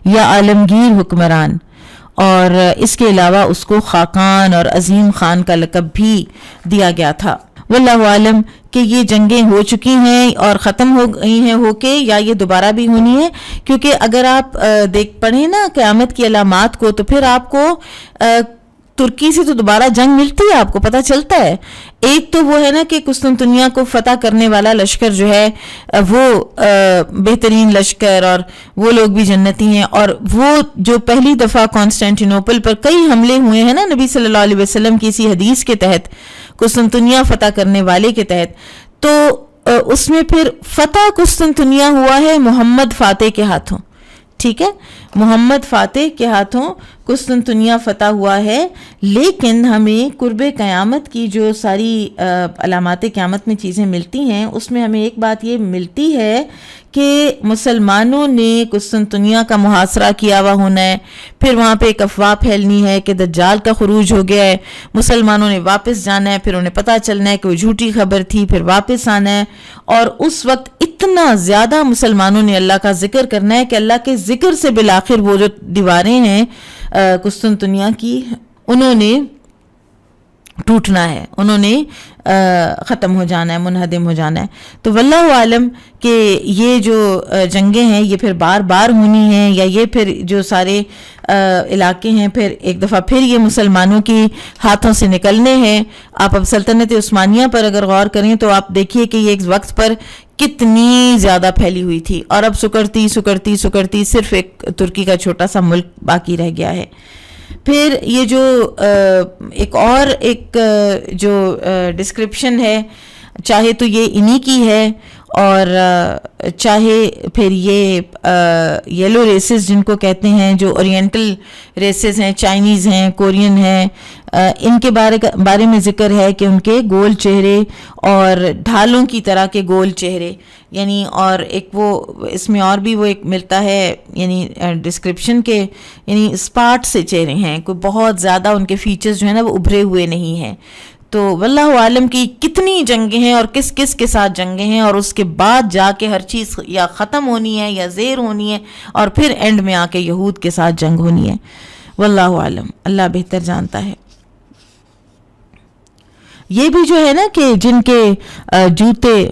یا عالمگیر حکمران، اور اس کے علاوہ اس کو خاقان اور عظیم خان کا لقب بھی دیا گیا تھا۔ واللہ عالم کہ یہ جنگیں ہو چکی ہیں اور ختم ہو گئی ہیں ہو کے، یا یہ دوبارہ بھی ہونی ہے، کیونکہ اگر آپ پڑھیں نا قیامت کی علامات کو تو پھر آپ کو ترکی سے تو دوبارہ جنگ ملتی ہے، آپ کو پتہ چلتا ہے. ایک تو وہ ہے نا کہ قسطنطنیہ کو فتح کرنے والا لشکر جو ہے وہ بہترین لشکر، اور وہ لوگ بھی جنتی ہیں، اور وہ جو پہلی دفعہ کانسٹینٹینوپل پر کئی حملے ہوئے ہیں نا نبی صلی اللہ علیہ وسلم کی اسی حدیث کے تحت، قسطنطنیہ فتح کرنے والے کے تحت، تو اس میں پھر فتح قسطنطنیہ ہوا ہے محمد فاتح کے ہاتھوں. ٹھیک ہے، محمد فاتح کے ہاتھوں قسطنطنیہ فتح ہوا ہے. لیکن ہمیں قرب قیامت کی جو ساری علامات قیامت میں چیزیں ملتی ہیں، اس میں ہمیں ایک بات یہ ملتی ہے کہ مسلمانوں نے قسطنطنیہ کا محاصرہ کیا ہوا ہونا ہے. پھر وہاں پہ ایک افواہ پھیلنی ہے کہ دجال کا خروج ہو گیا ہے، مسلمانوں نے واپس جانا ہے، پھر انہیں پتہ چلنا ہے کہ وہ جھوٹی خبر تھی، پھر واپس آنا ہے. اور اس وقت اتنا زیادہ مسلمانوں نے اللہ کا ذکر کرنا ہے کہ اللہ کے ذکر سے بالآخر وہ جو دیواریں ہیں قسطنطنیہ کی، انہوں نے ٹوٹنا ہے، انہوں نے ختم ہو جانا ہے، منہدم ہو جانا ہے. تو واللہ عالم کہ یہ جو جنگیں ہیں یہ پھر بار بار ہونی ہیں، یا یہ پھر جو سارے علاقے ہیں پھر ایک دفعہ پھر یہ مسلمانوں کی ہاتھوں سے نکلنے ہیں. آپ اب سلطنت عثمانیہ پر اگر غور کریں تو آپ دیکھیے کہ یہ ایک وقت پر کتنی زیادہ پھیلی ہوئی تھی، اور اب سکڑتی سکڑتی سکڑتی صرف ایک ترکی کا چھوٹا سا ملک باقی رہ گیا ہے. پھر یہ جو ایک جو ڈسکرپشن ہے، چاہے تو یہ انہی کی ہے، اور چاہے پھر یہ یلو ریسز جن کو کہتے ہیں، جو اورینٹل ریسز ہیں، چائنیز ہیں، کورین ہیں، ان کے بارے میں ذکر ہے کہ ان کے گول چہرے اور ڈھالوں کی طرح کے گول چہرے، یعنی اور ایک وہ اس میں اور بھی وہ ایک ملتا ہے، یعنی ڈسکرپشن کے یعنی اسپاٹ سے چہرے ہیں، کوئی بہت زیادہ ان کے فیچرز جو ہیں نا وہ ابھرے ہوئے نہیں ہیں. تو واللہ عالم کی کتنی جنگیں ہیں اور کس کس کے ساتھ جنگیں ہیں، اور اس کے بعد جا کے ہر چیز یا ختم ہونی ہے یا زیر ہونی ہے، اور پھر اینڈ میں آ کے یہود کے ساتھ جنگ ہونی ہے. واللہ عالم، اللہ بہتر جانتا ہے. یہ بھی جو ہے نا کہ جن کے جوتے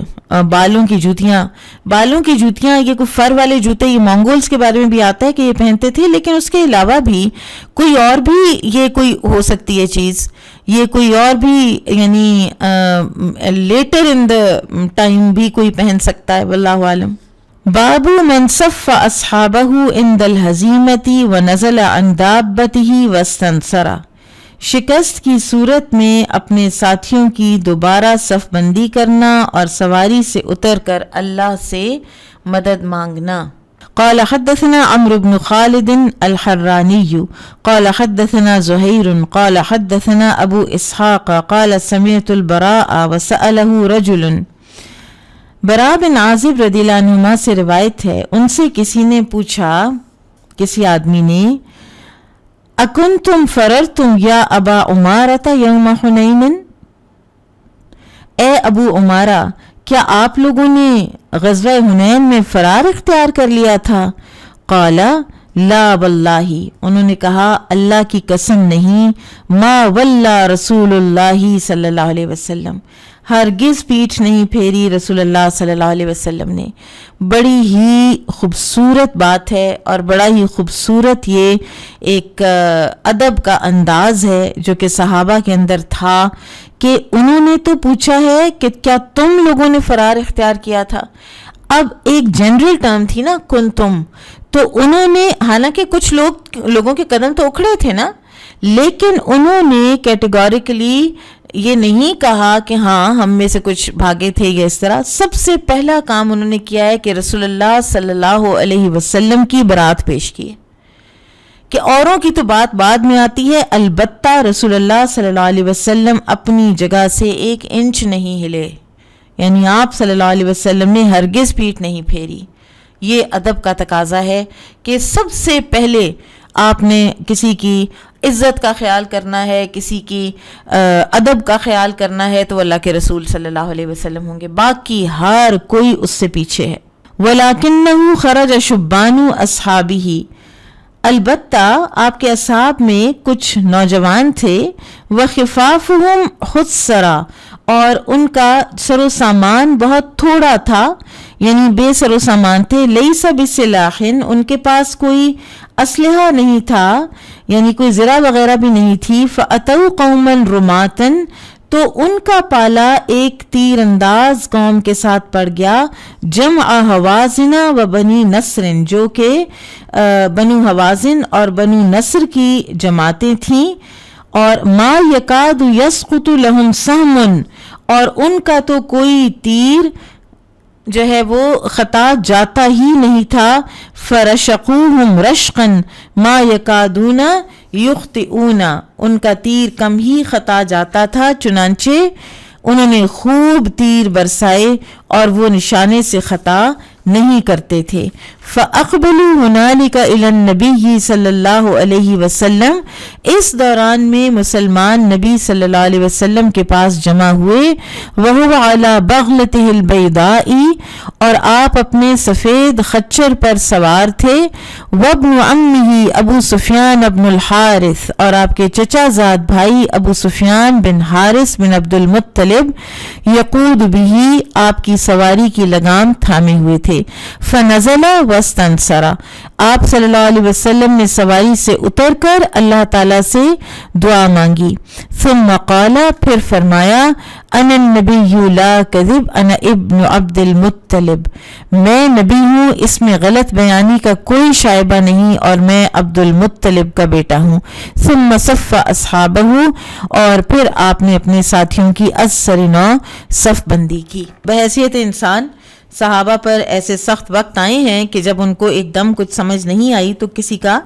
بالوں کی جوتیاں یہ کوئی فر والے جوتے، یہ مونگولز کے بارے میں بھی آتا ہے کہ یہ پہنتے تھے. لیکن اس کے علاوہ بھی کوئی اور بھی یہ کوئی ہو سکتی ہے چیز، یہ کوئی اور بھی یعنی لیٹر ان دا ٹائم بھی کوئی پہن سکتا ہے. واللہ عالم. باب من صف اصحابہ عند الہزیمۃ ونزل عن دابتہ واستنصر. شکست کی صورت میں اپنے ساتھیوں کی دوبارہ صف بندی کرنا اور سواری سے اتر کر اللہ سے مدد مانگنا. قال حدثنا عمرو بن خالد الحراني قال حدثنا زهير قال حدثنا ابو اسحاق قال سمعت البراء وسأله رجل. براء بن عازب رضی اللہ عنہما سے روایت ہے، ان سے کسی نے پوچھا، کسی آدمی نے، اکنتم فررتم یا ابا عمارۃ یوم حنین، اے ابو عمارہ کیا آپ لوگوں نے غزوہ حنین میں فرار اختیار کر لیا تھا؟ قال لا واللہ، انہوں نے کہا اللہ کی قسم نہیں، ما ولا رسول اللہ صلی اللہ علیہ وسلم، ہرگز پیٹھ نہیں پھیری رسول اللہ صلی اللہ علیہ وسلم نے. بڑی ہی خوبصورت بات ہے اور بڑا ہی خوبصورت یہ ایک ادب کا انداز ہے جو کہ صحابہ کے اندر تھا، کہ انہوں نے تو پوچھا ہے کہ کیا تم لوگوں نے فرار اختیار کیا تھا. اب ایک جنرل ٹرم تھی نا کن تم، تو انہوں نے، حالانکہ کچھ لوگوں کے قدم تو اکھڑے تھے نا، لیکن انہوں نے کیٹیگوریکلی یہ نہیں کہا کہ ہاں ہم میں سے کچھ بھاگے تھے یا اس طرح. سب سے پہلا کام انہوں نے کیا ہے کہ رسول اللہ صلی اللہ علیہ وسلم کی برات پیش کی ہے، کہ اوروں کی تو بات بعد میں آتی ہے، البتہ رسول اللہ صلی اللہ علیہ وسلم اپنی جگہ سے 1 انچ نہیں ہلے، یعنی آپ صلی اللہ علیہ وسلم نے ہرگز پیٹھ نہیں پھیری. یہ ادب کا تقاضا ہے کہ سب سے پہلے آپ نے کسی کی عزت کا خیال کرنا ہے، کسی کی ادب کا خیال کرنا ہے تو اللہ کے رسول صلی اللہ علیہ وسلم ہوں گے، باقی ہر کوئی اس سے پیچھے ہے. وَلَكِنَّهُ خَرَجَ شُبَّانُ أَصْحَابِهِ، البتہ آپ کے اصحاب میں کچھ نوجوان تھے، وَخِفَافُهُمْ خُسَّرَا، اور ان کا سر و سامان بہت تھوڑا تھا، یعنی بے سر و سامان تھے. لَيْسَ بِسِلَاحٍ، ان کے پاس کوئی اسلحہ نہیں تھا، یعنی کوئی زرہ وغیرہ بھی نہیں تھی. فَأَتَوْا قَوْمًا رُمَاتًا تو ان کا پالا ایک تیر انداز قوم کے ساتھ پڑ گیا. جمع حوازن و بنی نصر جو کہ بنو حوازن اور بنو نصر کی جماعتیں تھیں. اور ما یکاد یسقط لہم سہم اور ان کا تو کوئی تیر جو ہے وہ خطا جاتا ہی نہیں تھا. فرشقوہم رشقا ما یکادون یخطئون ان کا تیر کم ہی خطا جاتا تھا چنانچہ انہوں نے خوب تیر برسائے اور وہ نشانے سے خطا نہیں کرتے تھے. فَأَقْبَلُوا هُنَالِكَ إِلَى النَّبِيِّ صلی اللہ علیہ وسلم اس دوران میں مسلمان نبی صلی اللہ علیہ وسلم کے پاس جمع ہوئے. وَهُوَ عَلَى بَغْلَتِهِ الْبَيْضَاءِ اور آپ اپنے سفید خچر پر سوار تھے. وَابْنُ عَمِّهِ ابو سفیان ابن الحارث اور آپ کے چچا زاد بھائی ابو سفیان بن حارث بن عبد المطلب یقود بِهِ آپ کی سواری کی لگام تھامے ہوئے تھے. فنزل واستنصر آپ صلی اللہ علیہ وسلم نے سواری سے اتر کر اللہ تعالیٰ سے دعا مانگی. ثم قال پھر فرمایا انا النبی لا کذب انا ابن عبد المطلب میں نبی ہوں اس میں غلط بیانی کا کوئی شائبہ نہیں اور میں عبد المطلب کا بیٹا ہوں. ثم صف اصحابہ اور پھر آپ نے اپنے ساتھیوں کی از-سر-نو صف بندی کی. بحیثیت انسان صحابہ پر ایسے سخت وقت آئے ہیں کہ جب ان کو ایک دم کچھ سمجھ نہیں آئی تو کسی کا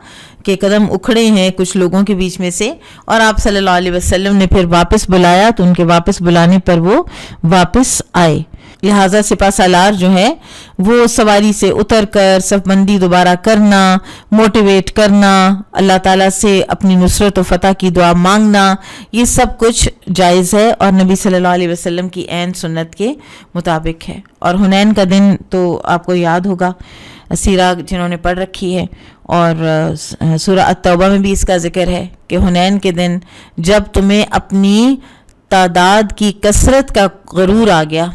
کہ قدم اکھڑے ہیں کچھ لوگوں کے بیچ میں سے اور آپ صلی اللہ علیہ وسلم نے پھر واپس بلایا تو ان کے واپس بلانے پر وہ واپس آئے. لہٰذا سپہ سالار جو ہے وہ سواری سے اتر کر صف بندی دوبارہ کرنا، موٹیویٹ کرنا، اللہ تعالیٰ سے اپنی نصرت و فتح کی دعا مانگنا، یہ سب کچھ جائز ہے اور نبی صلی اللہ علیہ وسلم کی عین سنت کے مطابق ہے. اور حنین کا دن تو آپ کو یاد ہوگا، سیرہ جنہوں نے پڑھ رکھی ہے اور سورہ التوبہ میں بھی اس کا ذکر ہے کہ حنین کے دن جب تمہیں اپنی تعداد کی کثرت کا غرور آ گیا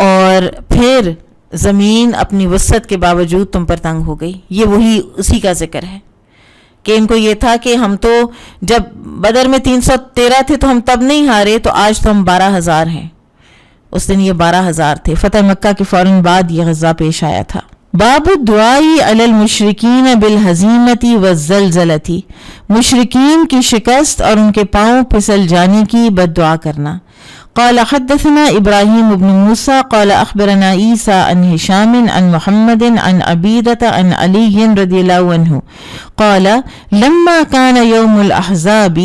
اور پھر زمین اپنی وسعت کے باوجود تم پر تنگ ہو گئی، یہ وہی اسی کا ذکر ہے کہ ان کو یہ تھا کہ ہم تو جب بدر میں 313 تھے تو ہم تب نہیں ہارے تو آج تو ہم 12,000 ہیں. اس دن یہ 12,000 تھے. فتح مکہ کے فوراً بعد یہ غزوہ پیش آیا تھا. باب الدعاء علی المشرکین بالہزیمۃ والزلزلۃ مشرکین کی شکست اور ان کے پاؤں پھسل جانے کی بد دعا کرنا. قال حدثنا ابراہیم بن موسیٰ قال اخبرنا عیسیٰ عن ہشام عن محمد عن عبیدۃ عن علی رضی اللہ عنہ قال لما كان يوم الاحزاب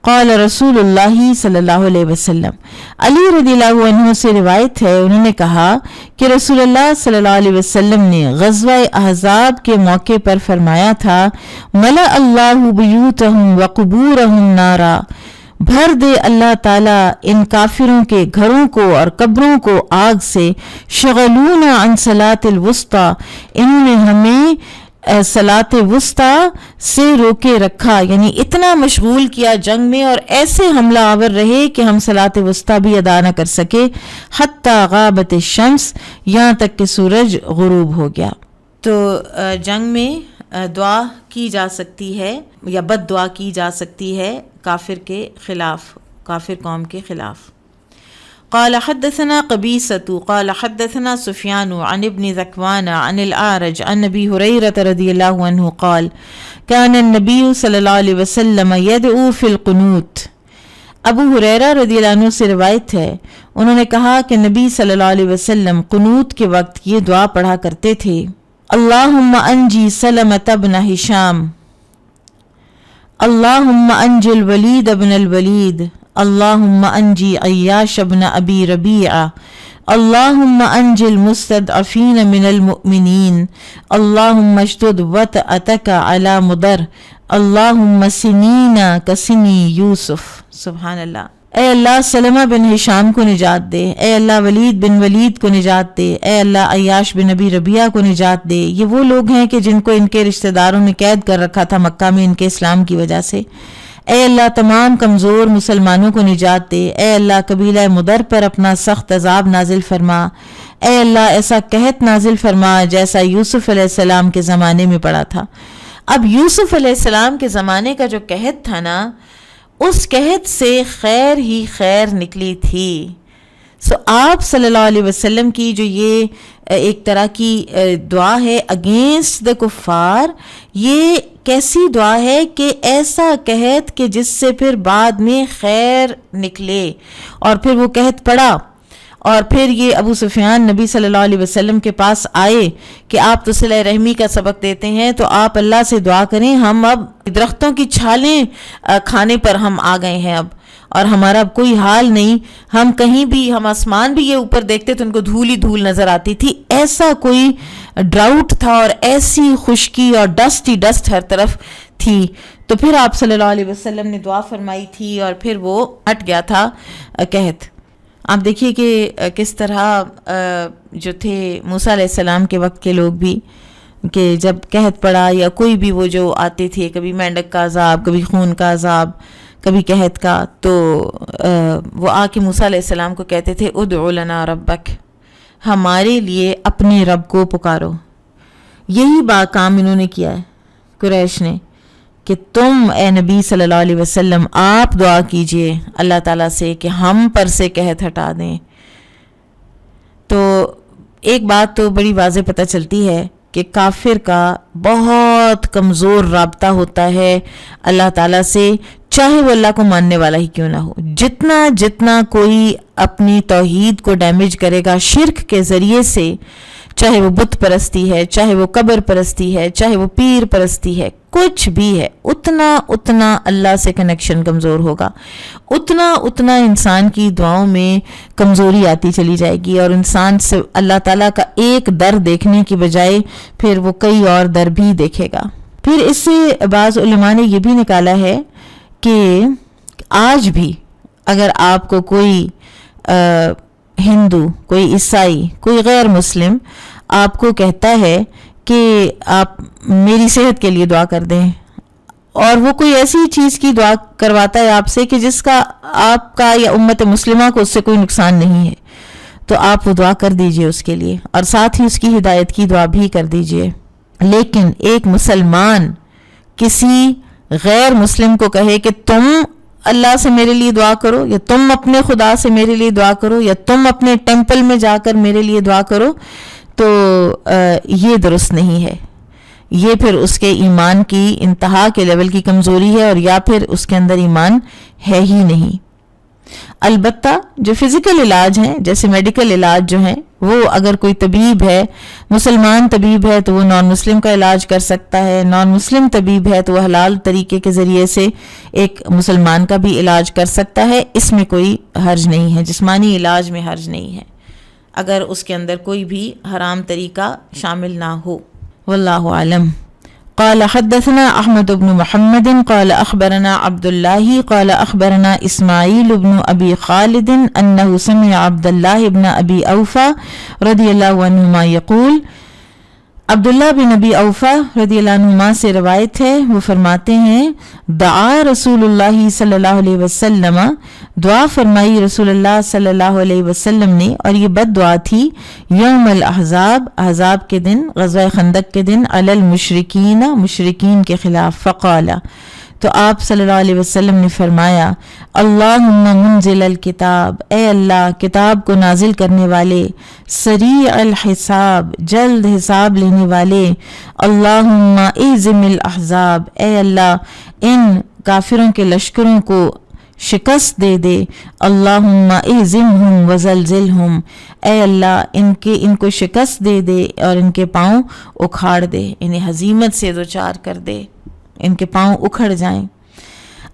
قال رسول اللہ صلی اللہ علیہ وسلم. علی رضی اللہ عنہ سے روایت ہے انہوں نے کہا کہ رسول اللہ صلی اللہ علیہ وسلم نے غزوہ احزاب کے موقع پر فرمایا تھا ملأ اللہ بیوتہم وقبورہم نارا بھر دے اللہ تعالیٰ ان کافروں کے گھروں کو اور قبروں کو آگ سے. شغلونا عن صلاۃ الوسطی انہوں نے ہمیں صلاۃ وسطی سے روکے رکھا، یعنی اتنا مشغول کیا جنگ میں اور ایسے حملہ آور رہے کہ ہم صلاۃ وسطی بھی ادا نہ کر سکے. حتی غابت الشمس یہاں تک کہ سورج غروب ہو گیا. تو جنگ میں دعا کی جا سکتی ہے یا بد دعا کی جا سکتی ہے کافر کے خلاف، کافر قوم کے خلاف. قال حدثنا قبیصة قال حدثنا سفیان عن ابن ذکوان عن الأعرج عن ابی ہریرہ رضی اللہ عنہ قال كان النبی صلی اللہ علیہ وسلم يدعو في القنوت. ابو ہریرہ رضی اللہ عنہ سے روایت ہے انہوں نے کہا کہ نبی صلی اللہ علیہ وسلم قنوت کے وقت یہ دعا پڑھا کرتے تھے اللہم انجی سلمۃ بن ہشام، اللہم انجی الولید بن الولید، اللہم انجی عیاش بن ابی ربیعہ، اللہم انجی المستضعفین من المؤمنین، اللہم اشدد وطأتک علی مضر، اللہم سنین کسنی یوسف. سبحان اللہ. اے اللہ سلمہ بن ہشام کو نجات دے، اے اللہ ولید بن ولید کو نجات دے، اے اللہ عیاش بن ابی ربیعہ کو نجات دے. یہ وہ لوگ ہیں کہ جن کو ان کے رشتہ داروں نے قید کر رکھا تھا مکہ میں ان کے اسلام کی وجہ سے. اے اللہ تمام کمزور مسلمانوں کو نجات دے، اے اللہ قبیلہ مدر پر اپنا سخت عذاب نازل فرما، اے اللہ ایسا قحط نازل فرما جیسا یوسف علیہ السلام کے زمانے میں پڑا تھا. اب یوسف علیہ السلام کے زمانے کا جو قحط تھا نا، اس قحط سے خیر ہی خیر نکلی تھی. آپ صلی اللہ علیہ وسلم کی جو یہ ایک طرح کی دعا ہے اگینسٹ دا کفار، یہ کیسی دعا ہے کہ ایسا قحط کہ جس سے پھر بعد میں خیر نکلے. اور پھر وہ قحط پڑا، اور پھر یہ ابو سفیان نبی صلی اللہ علیہ وسلم کے پاس آئے کہ آپ تو صلہ رحمی کا سبق دیتے ہیں، تو آپ اللہ سے دعا کریں، ہم اب درختوں کی چھالیں کھانے پر ہم آ گئے ہیں اب، اور ہمارا اب کوئی حال نہیں، ہم کہیں بھی، ہم آسمان بھی یہ اوپر دیکھتے تو ان کو دھول ہی دھول نظر آتی تھی. ایسا کوئی ڈراؤٹ تھا اور ایسی خشکی اور ڈسٹ ہی ڈسٹ ہر طرف تھی. تو پھر آپ صلی اللہ علیہ وسلم نے دعا فرمائی تھی اور پھر وہ ہٹ گیا تھا قحط. آپ دیکھیے کہ کس طرح جو تھے موسیٰ علیہ السلام کے وقت کے لوگ بھی، کہ جب قحط پڑا یا کوئی بھی وہ جو آتے تھے، کبھی مینڈک کا عذاب، کبھی خون کا عذاب، کبھی قحط کا، تو وہ آ کے موسیٰ علیہ السلام کو کہتے تھے ادعو لنا ربک، ہمارے لیے اپنے رب کو پکارو. یہی کام انہوں نے کیا ہے قریش نے، کہ تم اے نبی صلی اللہ علیہ وسلم آپ دعا کیجئے اللہ تعالیٰ سے کہ ہم پر سے قحط ہٹا دیں. تو ایک بات تو بڑی واضح پتہ چلتی ہے کہ کافر کا بہت کمزور رابطہ ہوتا ہے اللہ تعالیٰ سے، چاہے وہ اللہ کو ماننے والا ہی کیوں نہ ہو. جتنا کوئی اپنی توحید کو ڈیمیج کرے گا شرک کے ذریعے سے، چاہے وہ بت پرستی ہے، چاہے وہ قبر پرستی ہے، چاہے وہ پیر پرستی ہے، کچھ بھی ہے، اتنا اللہ سے کنیکشن کمزور ہوگا، اتنا انسان کی دعاؤں میں کمزوری آتی چلی جائے گی، اور انسان سے اللہ تعالیٰ کا ایک در دیکھنے کی بجائے پھر وہ کئی اور در بھی دیکھے گا. پھر اس سے بعض علماء نے یہ بھی نکالا ہے کہ آج بھی اگر آپ کو کوئی ہندو، کوئی عیسائی، کوئی غیر مسلم آپ کو کہتا ہے کہ آپ میری صحت کے لیے دعا کر دیں، اور وہ کوئی ایسی چیز کی دعا کرواتا ہے آپ سے کہ جس کا آپ کا یا امت مسلمہ کو اس سے کوئی نقصان نہیں ہے، تو آپ وہ دعا کر دیجئے اس کے لیے، اور ساتھ ہی اس کی ہدایت کی دعا بھی کر دیجئے. لیکن ایک مسلمان کسی غیر مسلم کو کہے کہ تم اللہ سے میرے لیے دعا کرو، یا تم اپنے خدا سے میرے لیے دعا کرو، یا تم اپنے ٹیمپل میں جا کر میرے لیے دعا کرو، تو یہ درست نہیں ہے. یہ پھر اس کے ایمان کی انتہا کے لیول کی کمزوری ہے، اور یا پھر اس کے اندر ایمان ہے ہی نہیں. البتہ جو فزیکل علاج ہیں، جیسے میڈیکل علاج جو ہیں، وہ اگر کوئی طبیب ہے، مسلمان طبیب ہے، تو وہ نان مسلم کا علاج کر سکتا ہے. نان مسلم طبیب ہے تو وہ حلال طریقے کے ذریعے سے ایک مسلمان کا بھی علاج کر سکتا ہے. اس میں کوئی حرج نہیں ہے، جسمانی علاج میں حرج نہیں ہے اگر اس کے اندر کوئی بھی حرام طریقہ شامل نہ ہو. واللہ عالم. قال حدثنا احمد بن محمد قال اخبرنا عبد الله قال اخبرنا اسماعيل بن ابي خالد انه سمع عبد الله بن ابي اوفى رضي الله عنهما يقول، عبداللہ بن ابی اوفا رضی اللہ عنہما سے روایت ہے، وہ فرماتے ہیں دعا رسول اللہ صلی اللہ علیہ وسلم، دعا فرمائی رسول اللہ صلی اللہ علیہ وسلم نے، اور یہ بد دعا تھی یوم الاحزاب، احزاب کے دن، غزوہ خندق کے دن، علی المشرکین، مشرکین کے خلاف. فقال، تو آپ صلی اللہ علیہ وسلم نے فرمایا اللہم منزل الکتاب، اے اللہ کتاب کو نازل کرنے والے، سریع الحساب، جلد حساب لینے والے، اللہم اہزم الاحزاب، اے اللہ ان کافروں کے لشکروں کو شکست دے دے، اللہم اہزمہم وزلزلہم، اے اللہ ان کو شکست دے دے اور ان کے پاؤں اکھاڑ دے، انہیں ہزیمت سے دوچار کر دے، ان کے پاؤں اکھڑ جائیں.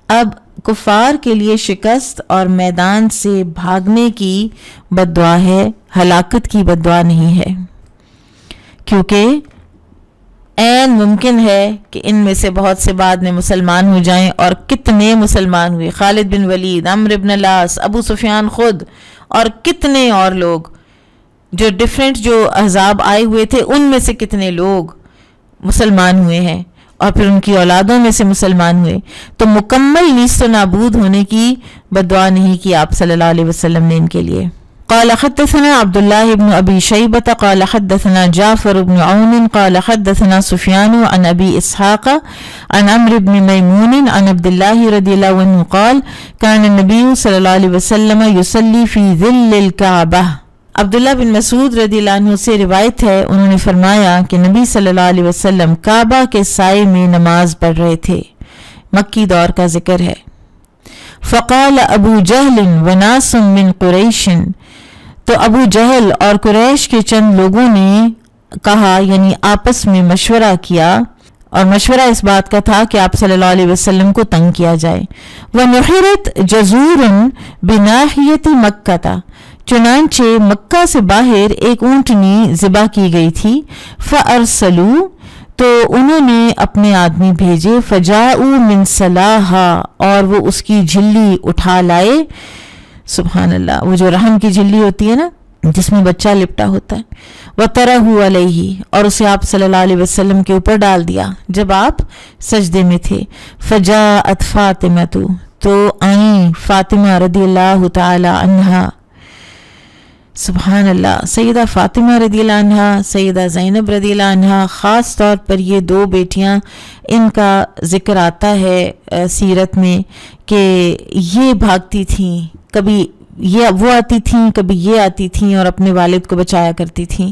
اب کفار کے لیے شکست اور میدان سے بھاگنے کی بد دعا ہے، ہلاکت کی بد دعا نہیں ہے، کیونکہ عین ممکن ہے کہ ان میں سے بہت سے بعد میں مسلمان ہو جائیں، اور کتنے مسلمان ہوئے، خالد بن ولید، عمرو بن العاص، ابو سفیان خود، اور کتنے اور لوگ جو ڈیفرنٹ جو احزاب آئے ہوئے تھے، ان میں سے کتنے لوگ مسلمان ہوئے ہیں، اور پھر ان کی اولادوں میں سے مسلمان ہوئے. تو مکمل نیست و نابود ہونے کی بد دعا نہیں کی آپ صلی اللہ علیہ وسلم نے ان کے لیے. قال حدثنا عبد الله بن أبي شيبة قال حدثنا جعفر بن عون قال حدثنا سفيان عن أبي إسحاق عن عمرو بن ميمون عن عبد الله رضي الله عنه قال كان النبي صلى الله عليه وسلم يصلي في ظل الكعبة. عبداللہ بن مسعود رضی اللہ عنہ سے روایت ہے، انہوں نے فرمایا کہ نبی صلی اللہ علیہ وسلم کعبہ کے سائے میں نماز پڑھ رہے تھے. مکی دور کا ذکر ہے. فقال ابو جہل وناس من قریش، تو ابو جہل اور قریش کے چند لوگوں نے کہا، یعنی آپس میں مشورہ کیا، اور مشورہ اس بات کا تھا کہ آپ صلی اللہ علیہ وسلم کو تنگ کیا جائے. وَنُحِرَتْ جَزُورٌ بِنَاحِيَةِ مَكَّةَ، چنانچہ مکہ سے باہر ایک اونٹنی ذبح کی گئی تھی. فَأَرْسَلُوا، تو انہوں نے اپنے آدمی بھیجے. فَجَاءُوا مِنْ صَلَاحَا، اور وہ اس کی جھلی اٹھا لائے. سبحان اللہ، وہ جو رحم کی جھلی ہوتی ہے نا جس میں بچہ لپٹا ہوتا ہے. وَتَرَهُ عَلَيْهِ، اور اسے آپ صلی اللہ علیہ وسلم کے اوپر ڈال دیا جب آپ سجدے میں تھے. فَجَاءَتْ فَاطِمَةُ، تو آئیں فاطمہ رضی اللہ تعالی عنہا. سبحان اللہ، سیدہ فاطمہ رضی اللہ عنہا، سیدہ زینب رضی اللہ عنہا، خاص طور پر یہ دو بیٹیاں، ان کا ذکر آتا ہے سیرت میں کہ یہ بھاگتی تھیں، کبھی یہ وہ آتی تھیں، کبھی یہ آتی تھیں اور اپنے والد کو بچایا کرتی تھیں.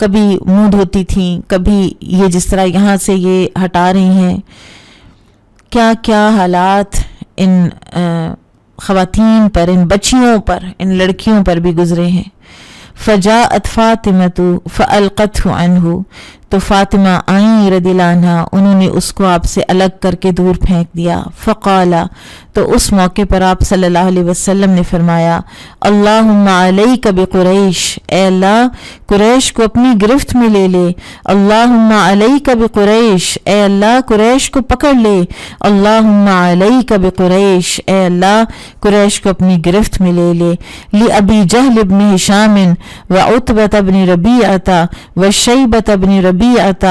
کبھی منہ دھوتی تھیں، کبھی یہ جس طرح یہاں سے یہ ہٹا رہی ہیں. کیا کیا حالات ان خواتین پر، ان بچیوں پر، ان لڑکیوں پر بھی گزرے ہیں. فجاءت فاطمۃ فالقته عنہ، تو فاطمہ آئیں رضی اللہ عنہ، انہوں نے اس کو آپ سے الگ کر کے دور پھینک دیا. فقال، تو اس موقع پر آپ صلی اللہ علیہ وسلم نے فرمایا، اللہم علیک بقریش، اے اللہ قریش کو اپنی گرفت میں لے لے. اللہم علیک بقریش، اے اللہ قریش کو پکڑ لے. اللہم علیک بقریش، اے اللہ قریش کو اپنی گرفت میں لے لے. لأبی جہل بن ہشام وعتبۃ بن ربیعۃ وشیبۃ بن ربیعۃ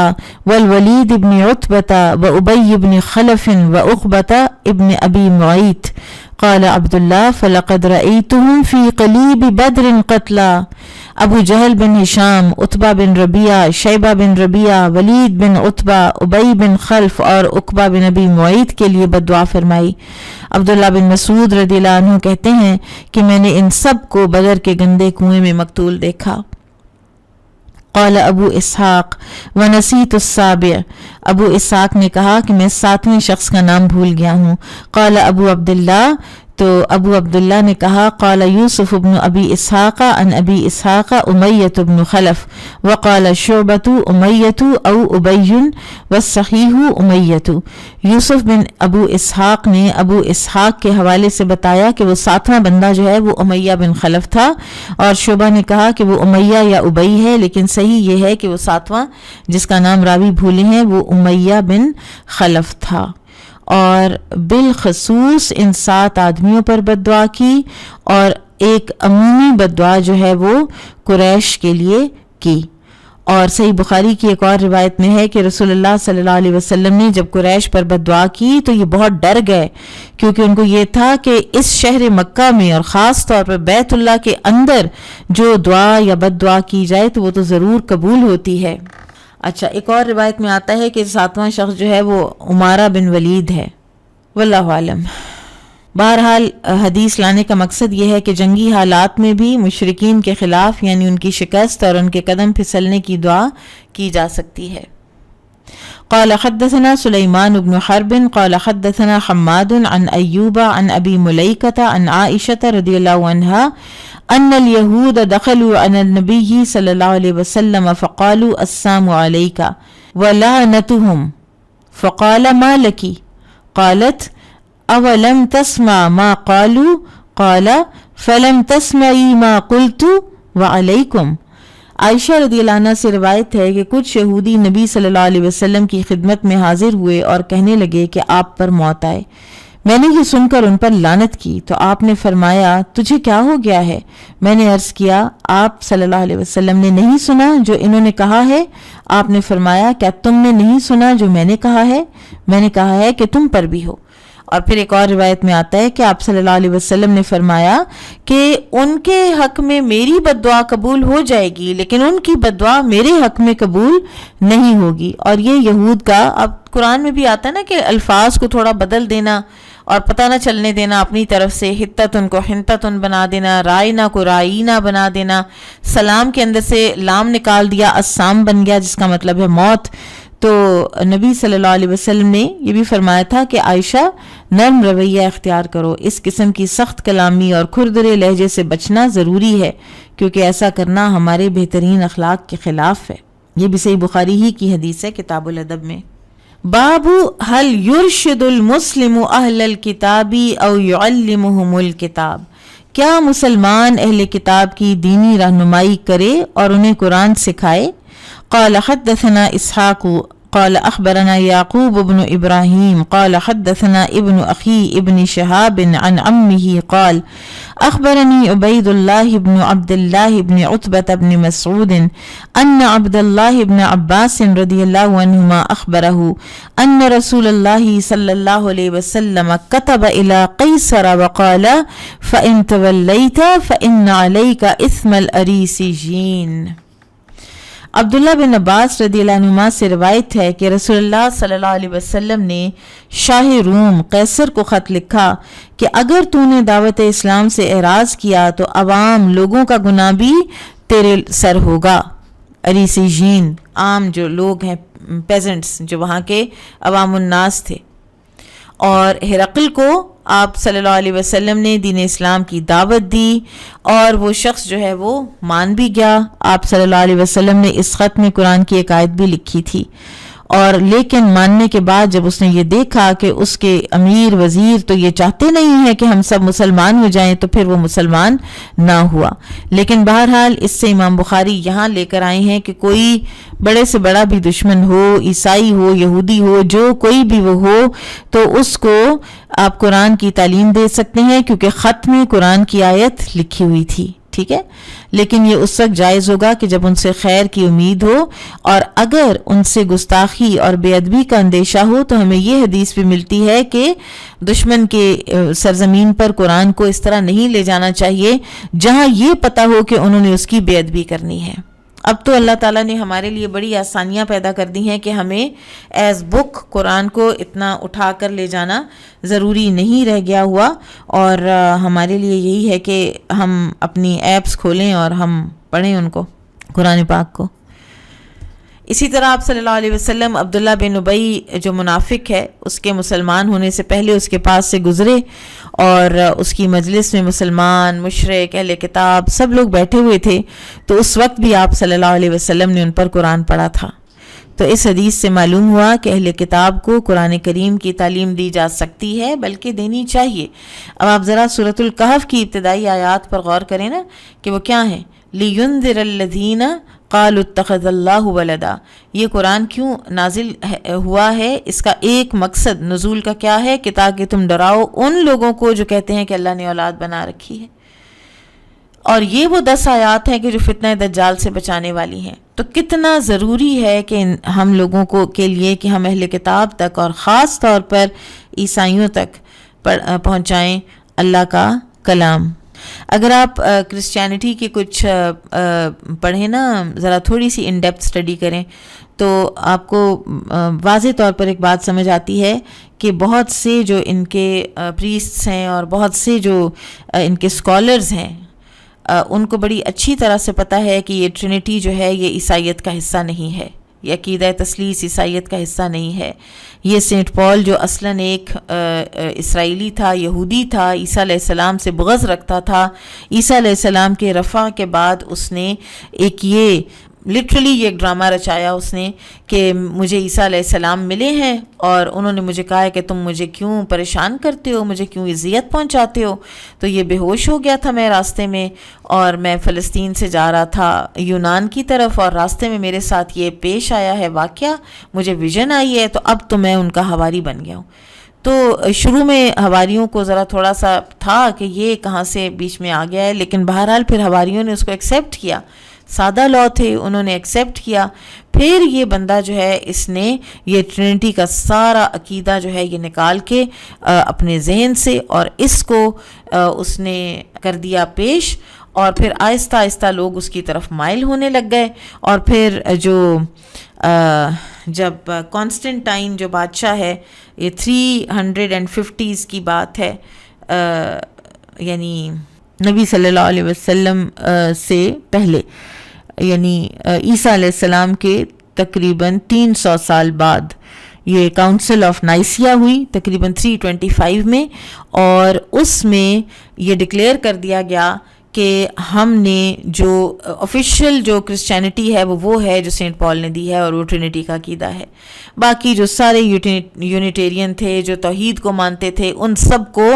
والولید بن عتبۃ وابی بن خلف وعقبۃ ابن ابی معیط. قال عبداللہ فلقد رأیتهم فی قلیب بدر قتلا. ابو جہل بن ہشام، عتبہ بن ربیعہ، شیبہ بن ربیعہ، ولید بن عتبہ، ابی بن خلف اور عقبہ بن ابی معیط کے لیے بد دعا فرمائی. عبداللہ بن مسعود رضی اللہ عنہ کہتے ہیں کہ میں نے ان سب کو بدر کے گندے کنویں میں مقتول دیکھا. قال ابو اسحاق ونسیت السابع، ابو اسحاق نے کہا کہ میں 7ویں شخص کا نام بھول گیا ہوں. قال ابو عبداللہ، تو ابو عبداللہ نے کہا قال یوسف بن ابی اسحاق عن ابی اسحاق امیۃ بن خلف وقال شعبۃ امیۃ او ابی والصحیح امیۃ. یوسف بن ابو اسحاق نے ابو اسحاق کے حوالے سے بتایا کہ وہ 7واں بندہ جو ہے وہ امیہ بن خلف تھا، اور شعبہ نے کہا کہ وہ امیہ یا ابی ہے، لیکن صحیح یہ ہے کہ وہ 7واں جس کا نام راوی بھولے ہیں وہ امیہ بن خلف تھا. اور بالخصوص ان 7 آدمیوں پر بد دعا کی، اور ایک عمومی بد دعا جو ہے وہ قریش کے لیے کی. اور صحیح بخاری کی ایک اور روایت میں ہے کہ رسول اللہ صلی اللہ علیہ وسلم نے جب قریش پر بد دعا کی تو یہ بہت ڈر گئے، کیونکہ ان کو یہ تھا کہ اس شہر مکہ میں اور خاص طور پر بیت اللہ کے اندر جو دعا یا بد دعا کی جائے تو وہ تو ضرور قبول ہوتی ہے. اچھا، ایک اور روایت میں آتا ہے کہ 7واں شخص جو ہے وہ عمارہ بن ولید ہے. واللہ عالم. بہرحال حدیث لانے کا مقصد یہ ہے کہ جنگی حالات میں بھی مشرکین کے خلاف، یعنی ان کی شکست اور ان کے قدم پھسلنے کی دعا کی جا سکتی ہے. قال حدثنا سلیمان بن حرب قال حدثنا حماد عن ایوب عن ابی ملیکۃ عن عائشۃ رضی اللہ عنہا ان اليهود دخلوا على النبي صلی اللہ علیہ وسلم فقالوا السلام علیک ولعنتهم فقال ما لك قالت اولم تسمع ما قالوا قال فلم تسمعي ما قلت وعليكم. عائشہ رضی اللہ عنہ سے روایت ہے کہ کچھ یہودی نبی صلی اللہ علیہ وسلم کی خدمت میں حاضر ہوئے اور کہنے لگے کہ آپ پر موت آئے. میں نے یہ سن کر ان پر لعنت کی تو آپ نے فرمایا تجھے کیا ہو گیا ہے؟ میں نے عرض کیا آپ صلی اللہ علیہ وسلم نے نہیں سنا جو انہوں نے کہا ہے؟ آپ نے فرمایا کیا تم نے نہیں سنا جو میں نے کہا ہے؟ میں نے کہا ہے کہ تم پر بھی ہو. اور پھر ایک اور روایت میں آتا ہے کہ آپ صلی اللہ علیہ وسلم نے فرمایا کہ ان کے حق میں میری بد دعا قبول ہو جائے گی لیکن ان کی بد دعا میرے حق میں قبول نہیں ہوگی. اور یہ یہود کا، اب قرآن میں بھی آتا ہے نا کہ الفاظ کو تھوڑا بدل دینا اور پتہ نہ چلنے دینا اپنی طرف سے، حتتن کو حنتتن بنا دینا، رائنا کو رائینہ بنا دینا، سلام کے اندر سے لام نکال دیا، السام بن گیا جس کا مطلب ہے موت. تو نبی صلی اللہ علیہ وسلم نے یہ بھی فرمایا تھا کہ عائشہ نرم رویہ اختیار کرو، اس قسم کی سخت کلامی اور کھردرے لہجے سے بچنا ضروری ہے کیونکہ ایسا کرنا ہمارے بہترین اخلاق کے خلاف ہے. یہ بھی صحیح بخاری ہی کی حدیث ہے کتاب الادب میں. باب هل يرشد المسلم اہل الکتاب او يعلمهم الکتاب، کیا مسلمان اہل کتاب کی دینی رہنمائی کرے اور انہیں قرآن سکھائے؟ قال حدثنا اسحاق قال اخبرنا یعقوب بن ابراہیم قال حدثنا ابن اخی ابن شہاب عن عمه قال اخبرني عبید اللہ بن عبد اللہ بن عتبۃ بن مسعود ان عبد اللہ بن عباس رضی اللہ عنہما اخبره ان رسول اللہ صلی اللہ علیہ وسلم كتب الى قیصر وقال فإن توليت فإن عليك اثم الأریسیین. عبداللہ بن عباس رضی اللہ عنہما سے روایت ہے کہ رسول اللہ صلی اللہ علیہ وسلم نے شاہ روم قیصر کو خط لکھا کہ اگر تو نے دعوت اسلام سے اعراض کیا تو عوام لوگوں کا گناہ بھی تیرے سر ہوگا. اریسیین عام جو لوگ ہیں، پیزنٹس، جو وہاں کے عوام الناس تھے. اور ہرقل کو آپ صلی اللہ علیہ وسلم نے دین اسلام کی دعوت دی اور وہ شخص جو ہے وہ مان بھی گیا. آپ صلی اللہ علیہ وسلم نے اس خط میں قرآن کی ایک آیت بھی لکھی تھی، اور لیکن ماننے کے بعد جب اس نے یہ دیکھا کہ اس کے امیر وزیر تو یہ چاہتے نہیں ہیں کہ ہم سب مسلمان ہو جائیں تو پھر وہ مسلمان نہ ہوا. لیکن بہرحال اس سے امام بخاری یہاں لے کر آئے ہیں کہ کوئی بڑے سے بڑا بھی دشمن ہو، عیسائی ہو، یہودی ہو، جو کوئی بھی وہ ہو، تو اس کو آپ قرآن کی تعلیم دے سکتے ہیں کیونکہ خط میں قرآن کی آیت لکھی ہوئی تھی. ٹھیک ہے، لیکن یہ اس وقت جائز ہوگا کہ جب ان سے خیر کی امید ہو، اور اگر ان سے گستاخی اور بے ادبی کا اندیشہ ہو تو ہمیں یہ حدیث بھی ملتی ہے کہ دشمن کے سرزمین پر قرآن کو اس طرح نہیں لے جانا چاہیے جہاں یہ پتہ ہو کہ انہوں نے اس کی بے ادبی کرنی ہے. اب تو اللہ تعالیٰ نے ہمارے لیے بڑی آسانیاں پیدا کر دی ہیں کہ ہمیں ایز بک قرآن کو اتنا اٹھا کر لے جانا ضروری نہیں رہ گیا ہوا، اور ہمارے لیے یہی ہے کہ ہم اپنی ایپس کھولیں اور ہم پڑھیں ان کو، قرآن پاک کو. اسی طرح آپ صلی اللہ علیہ وسلم عبداللہ بن ابی جو منافق ہے اس کے مسلمان ہونے سے پہلے اس کے پاس سے گزرے، اور اس کی مجلس میں مسلمان، مشرک، اہل کتاب سب لوگ بیٹھے ہوئے تھے، تو اس وقت بھی آپ صلی اللہ علیہ وسلم نے ان پر قرآن پڑھا تھا. تو اس حدیث سے معلوم ہوا کہ اہل کتاب کو قرآن کریم کی تعلیم دی جا سکتی ہے، بلکہ دینی چاہیے. اب آپ ذرا سورۃ الکہف کی ابتدائی آیات پر غور کریں نا کہ وہ کیا ہیں. لِيُنذِرَ الَّذِينَ قَالُوا اتَّخَذَ اللَّهُ وَلَدًا. یہ قرآن کیوں نازل ہوا ہے؟ اس کا ایک مقصد نزول کا کیا ہے کہ تاکہ تم ڈراؤ ان لوگوں کو جو کہتے ہیں کہ اللہ نے اولاد بنا رکھی ہے. اور یہ وہ 10 آیات ہیں کہ جو فتنہ دجال سے بچانے والی ہیں. تو کتنا ضروری ہے کہ ہم لوگوں کو کے لیے کہ ہم اہل کتاب تک اور خاص طور پر عیسائیوں تک پہنچائیں اللہ کا کلام. اگر آپ کرسچینٹی کے کچھ پڑھیں نا، ذرا تھوڑی سی ان ڈیپتھ اسٹڈی کریں تو آپ کو واضح طور پر ایک بات سمجھ آتی ہے کہ بہت سے جو ان کے پریسٹس ہیں اور بہت سے جو ان کے اسکالرز ہیں ان کو بڑی اچھی طرح سے پتہ ہے کہ یہ ٹرینٹی جو ہے یہ عیسائیت کا حصہ نہیں ہے، یہ عقیدہ تثلیث عیسائیت کا حصہ نہیں ہے. یہ سینٹ پال جو اصلاً ایک اسرائیلی تھا، یہودی تھا، عیسیٰ علیہ السلام سے بغض رکھتا تھا، عیسیٰ علیہ السلام کے رفع کے بعد اس نے ایک یہ لٹرلی یہ ایک ڈرامہ رچایا اس نے کہ مجھے عیسیٰ علیہ السلام ملے ہیں اور انہوں نے مجھے کہا ہے کہ تم مجھے کیوں پریشان کرتے ہو، مجھے کیوں اذیت پہنچاتے ہو. تو یہ بے ہوش ہو گیا تھا میں راستے میں، اور میں فلسطین سے جا رہا تھا یونان کی طرف، اور راستے میں میرے ساتھ یہ پیش آیا ہے واقعہ، مجھے ویژن آئی ہے، تو اب تو میں ان کا حواری بن گیا ہوں. تو شروع میں حواریوں کو ذرا تھوڑا سا تھا کہ یہ کہاں سے بیچ میں آ گیا ہے، لیکن بہرحال پھر حواریوں نے اس کو ایکسیپٹ کیا. سادہ لا تھے، انہوں نے ایکسیپٹ کیا. پھر یہ بندہ جو ہے اس نے یہ ٹرینٹی کا سارا عقیدہ جو ہے یہ نکال کے اپنے ذہن سے اور اس کو اس نے کر دیا پیش، اور پھر آہستہ آہستہ لوگ اس کی طرف مائل ہونے لگ گئے. اور پھر جب کانسٹنٹائن جو بادشاہ ہے، یہ 350s کی بات ہے، یعنی نبی صلی اللہ علیہ وسلم سے پہلے، یعنی عیسیٰ علیہ السلام کے تقریباً 300 سال بعد یہ کاؤنسل آف نائسیا ہوئی تقریباً 325 میں، اور اس میں یہ ڈکلیئر کر دیا گیا کہ ہم نے جو آفیشیل جو کرسچینٹی ہے وہ ہے جو سینٹ پال نے دی ہے، اور وہ ٹرینٹی کا عقیدہ ہے. باقی جو سارے یونیٹیرین تھے جو توحید کو مانتے تھے، ان سب کو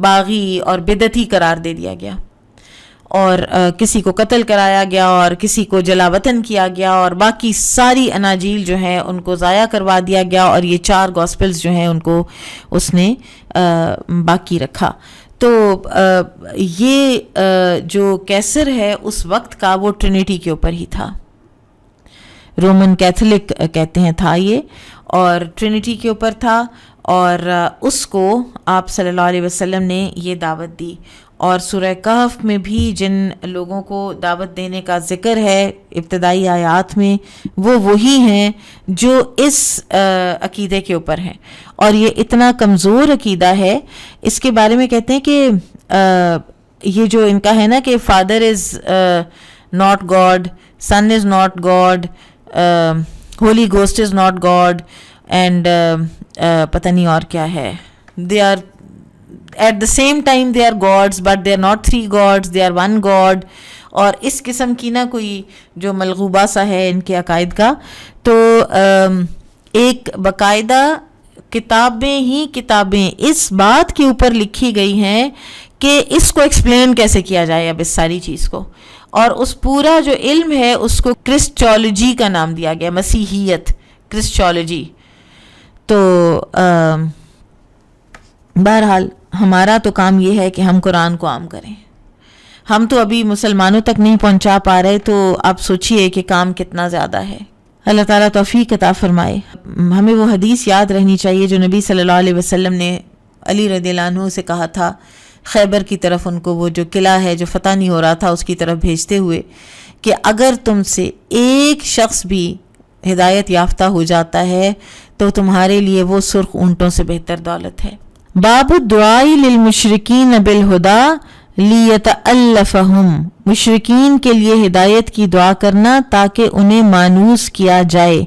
باغی اور بدعتی قرار دے دیا گیا، اور کسی کو قتل کرایا گیا اور کسی کو جلا وطن کیا گیا، اور باقی ساری اناجیل جو ہیں ان کو ضائع کروا دیا گیا، اور یہ 4 گاسپلز جو ہیں ان کو اس نے باقی رکھا. تو یہ جو کیسر ہے اس وقت کا وہ ٹرینٹی کے اوپر ہی تھا، رومن کیتھولک کہتے ہیں تھا یہ، اور ٹرینٹی کے اوپر تھا، اور اس کو آپ صلی اللہ علیہ وسلم نے یہ دعوت دی. اور سورہ کہف میں بھی جن لوگوں کو دعوت دینے کا ذکر ہے ابتدائی آیات میں، وہ وہی ہیں جو اس عقیدے کے اوپر ہیں. اور یہ اتنا کمزور عقیدہ ہے، اس کے بارے میں کہتے ہیں کہ یہ جو ان کا ہے نا کہ father is not God, son is not God, Holy Ghost is not God, and پتہ نہیں اور کیا ہے، they are at the same time they are gods but they are not 3 gods, they are 1 god. اور اس قسم کی نا کوئی جو ملغوبہ سا ہے ان کے عقائد کا. تو ایک باقاعدہ کتابیں اس بات کے اوپر لکھی گئی ہیں کہ اس کو ایکسپلین کیسے کیا جائے اب اس ساری چیز کو، اور اس پورا جو علم ہے اس کو کرسچولوجی کا نام دیا گیا، مسیحیت، کرسچولوجی. تو بہرحال ہمارا تو کام یہ ہے کہ ہم قرآن کو عام کریں. ہم تو ابھی مسلمانوں تک نہیں پہنچا پا رہے، تو آپ سوچئے کہ کام کتنا زیادہ ہے. اللہ تعالیٰ توفیق عطا فرمائے. ہمیں وہ حدیث یاد رہنی چاہیے جو نبی صلی اللہ علیہ وسلم نے علی رضی اللہ عنہ سے کہا تھا خیبر کی طرف، ان کو وہ جو قلعہ ہے جو فتح نہیں ہو رہا تھا اس کی طرف بھیجتے ہوئے، کہ اگر تم سے ایک شخص بھی ہدایت یافتہ ہو جاتا ہے تو تمہارے لیے وہ سرخ اونٹوں سے بہتر دولت ہے. باب الدعاء للمشرکین بالہدی لیتألفہم، مشرکین کے لیے ہدایت کی دعا کرنا تاکہ انہیں مانوس کیا جائے.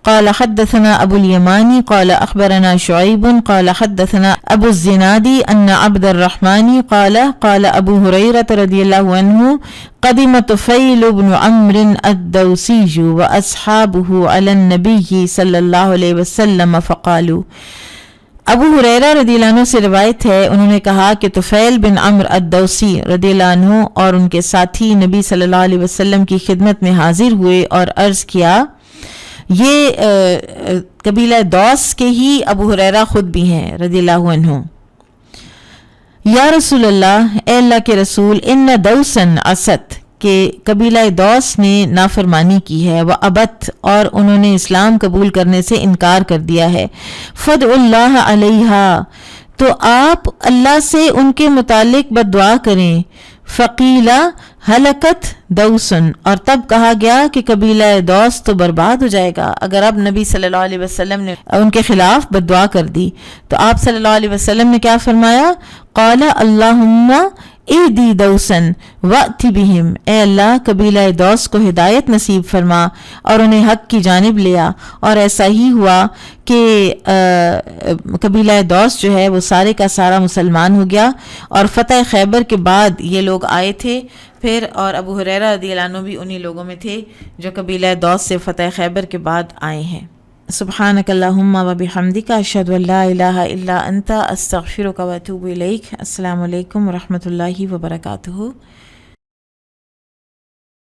قال حدثنا ابو الیمانی قال اخبرنا شعیب قال حدثنا ابو الزنادی ان عبد الرحمن قال قال ابو ہریرہ رضی اللہ عنہ قدم طفیل بن عمرو الدوسی واصحابہ علی النبی صلی اللہ علیہ وسلم فقالوا، ابو ہریرہ رضی اللہ عنہ سے روایت ہے، انہوں نے کہا کہ طفیل بن عمرو الدوسی رضی اللہ عنہ اور ان کے ساتھی نبی صلی اللہ علیہ وسلم کی خدمت میں حاضر ہوئے اور عرض کیا، یہ قبیلہ دوس کے ہی ابو ہریرہ خود بھی ہیں رضی اللہ عنہ. یا رسول اللہ، اے اللہ کے رسول، ان دوسن عصت، کہ قبیلہ دوس نے نافرمانی کی ہے، وہ ابت، اور انہوں نے اسلام قبول کرنے سے انکار کر دیا ہے. فدع اللہ علیہا، تو آپ اللہ سے ان کے متعلق بددعا کریں. فقیلا ہلکت دوسن، اور تب کہا گیا کہ قبیلہ دوس تو برباد ہو جائے گا اگر اب نبی صلی اللہ علیہ وسلم نے ان کے خلاف بددعا کر دی. تو آپ صلی اللہ علیہ وسلم نے کیا فرمایا؟ قال اللہم اہدی دوسن وأتی بہم، اے اللہ قبیلہ دوس کو ہدایت نصیب فرما اور انہیں حق کی جانب لیا. اور ایسا ہی ہوا کہ قبیلہ دوس جو ہے وہ سارے کا سارا مسلمان ہو گیا، اور فتح خیبر کے بعد یہ لوگ آئے تھے پھر، اور ابو ہریرہ رضی اللہ عنہ بھی انہی لوگوں میں تھے جو قبیلہ دوس سے فتح خیبر کے بعد آئے ہیں. سبحانک اللہم و بحمدک اشہد ان لا الہ الا انت استغفرک و اتوب الیک. السلام علیکم و رحمۃ اللہ وبرکاتہ.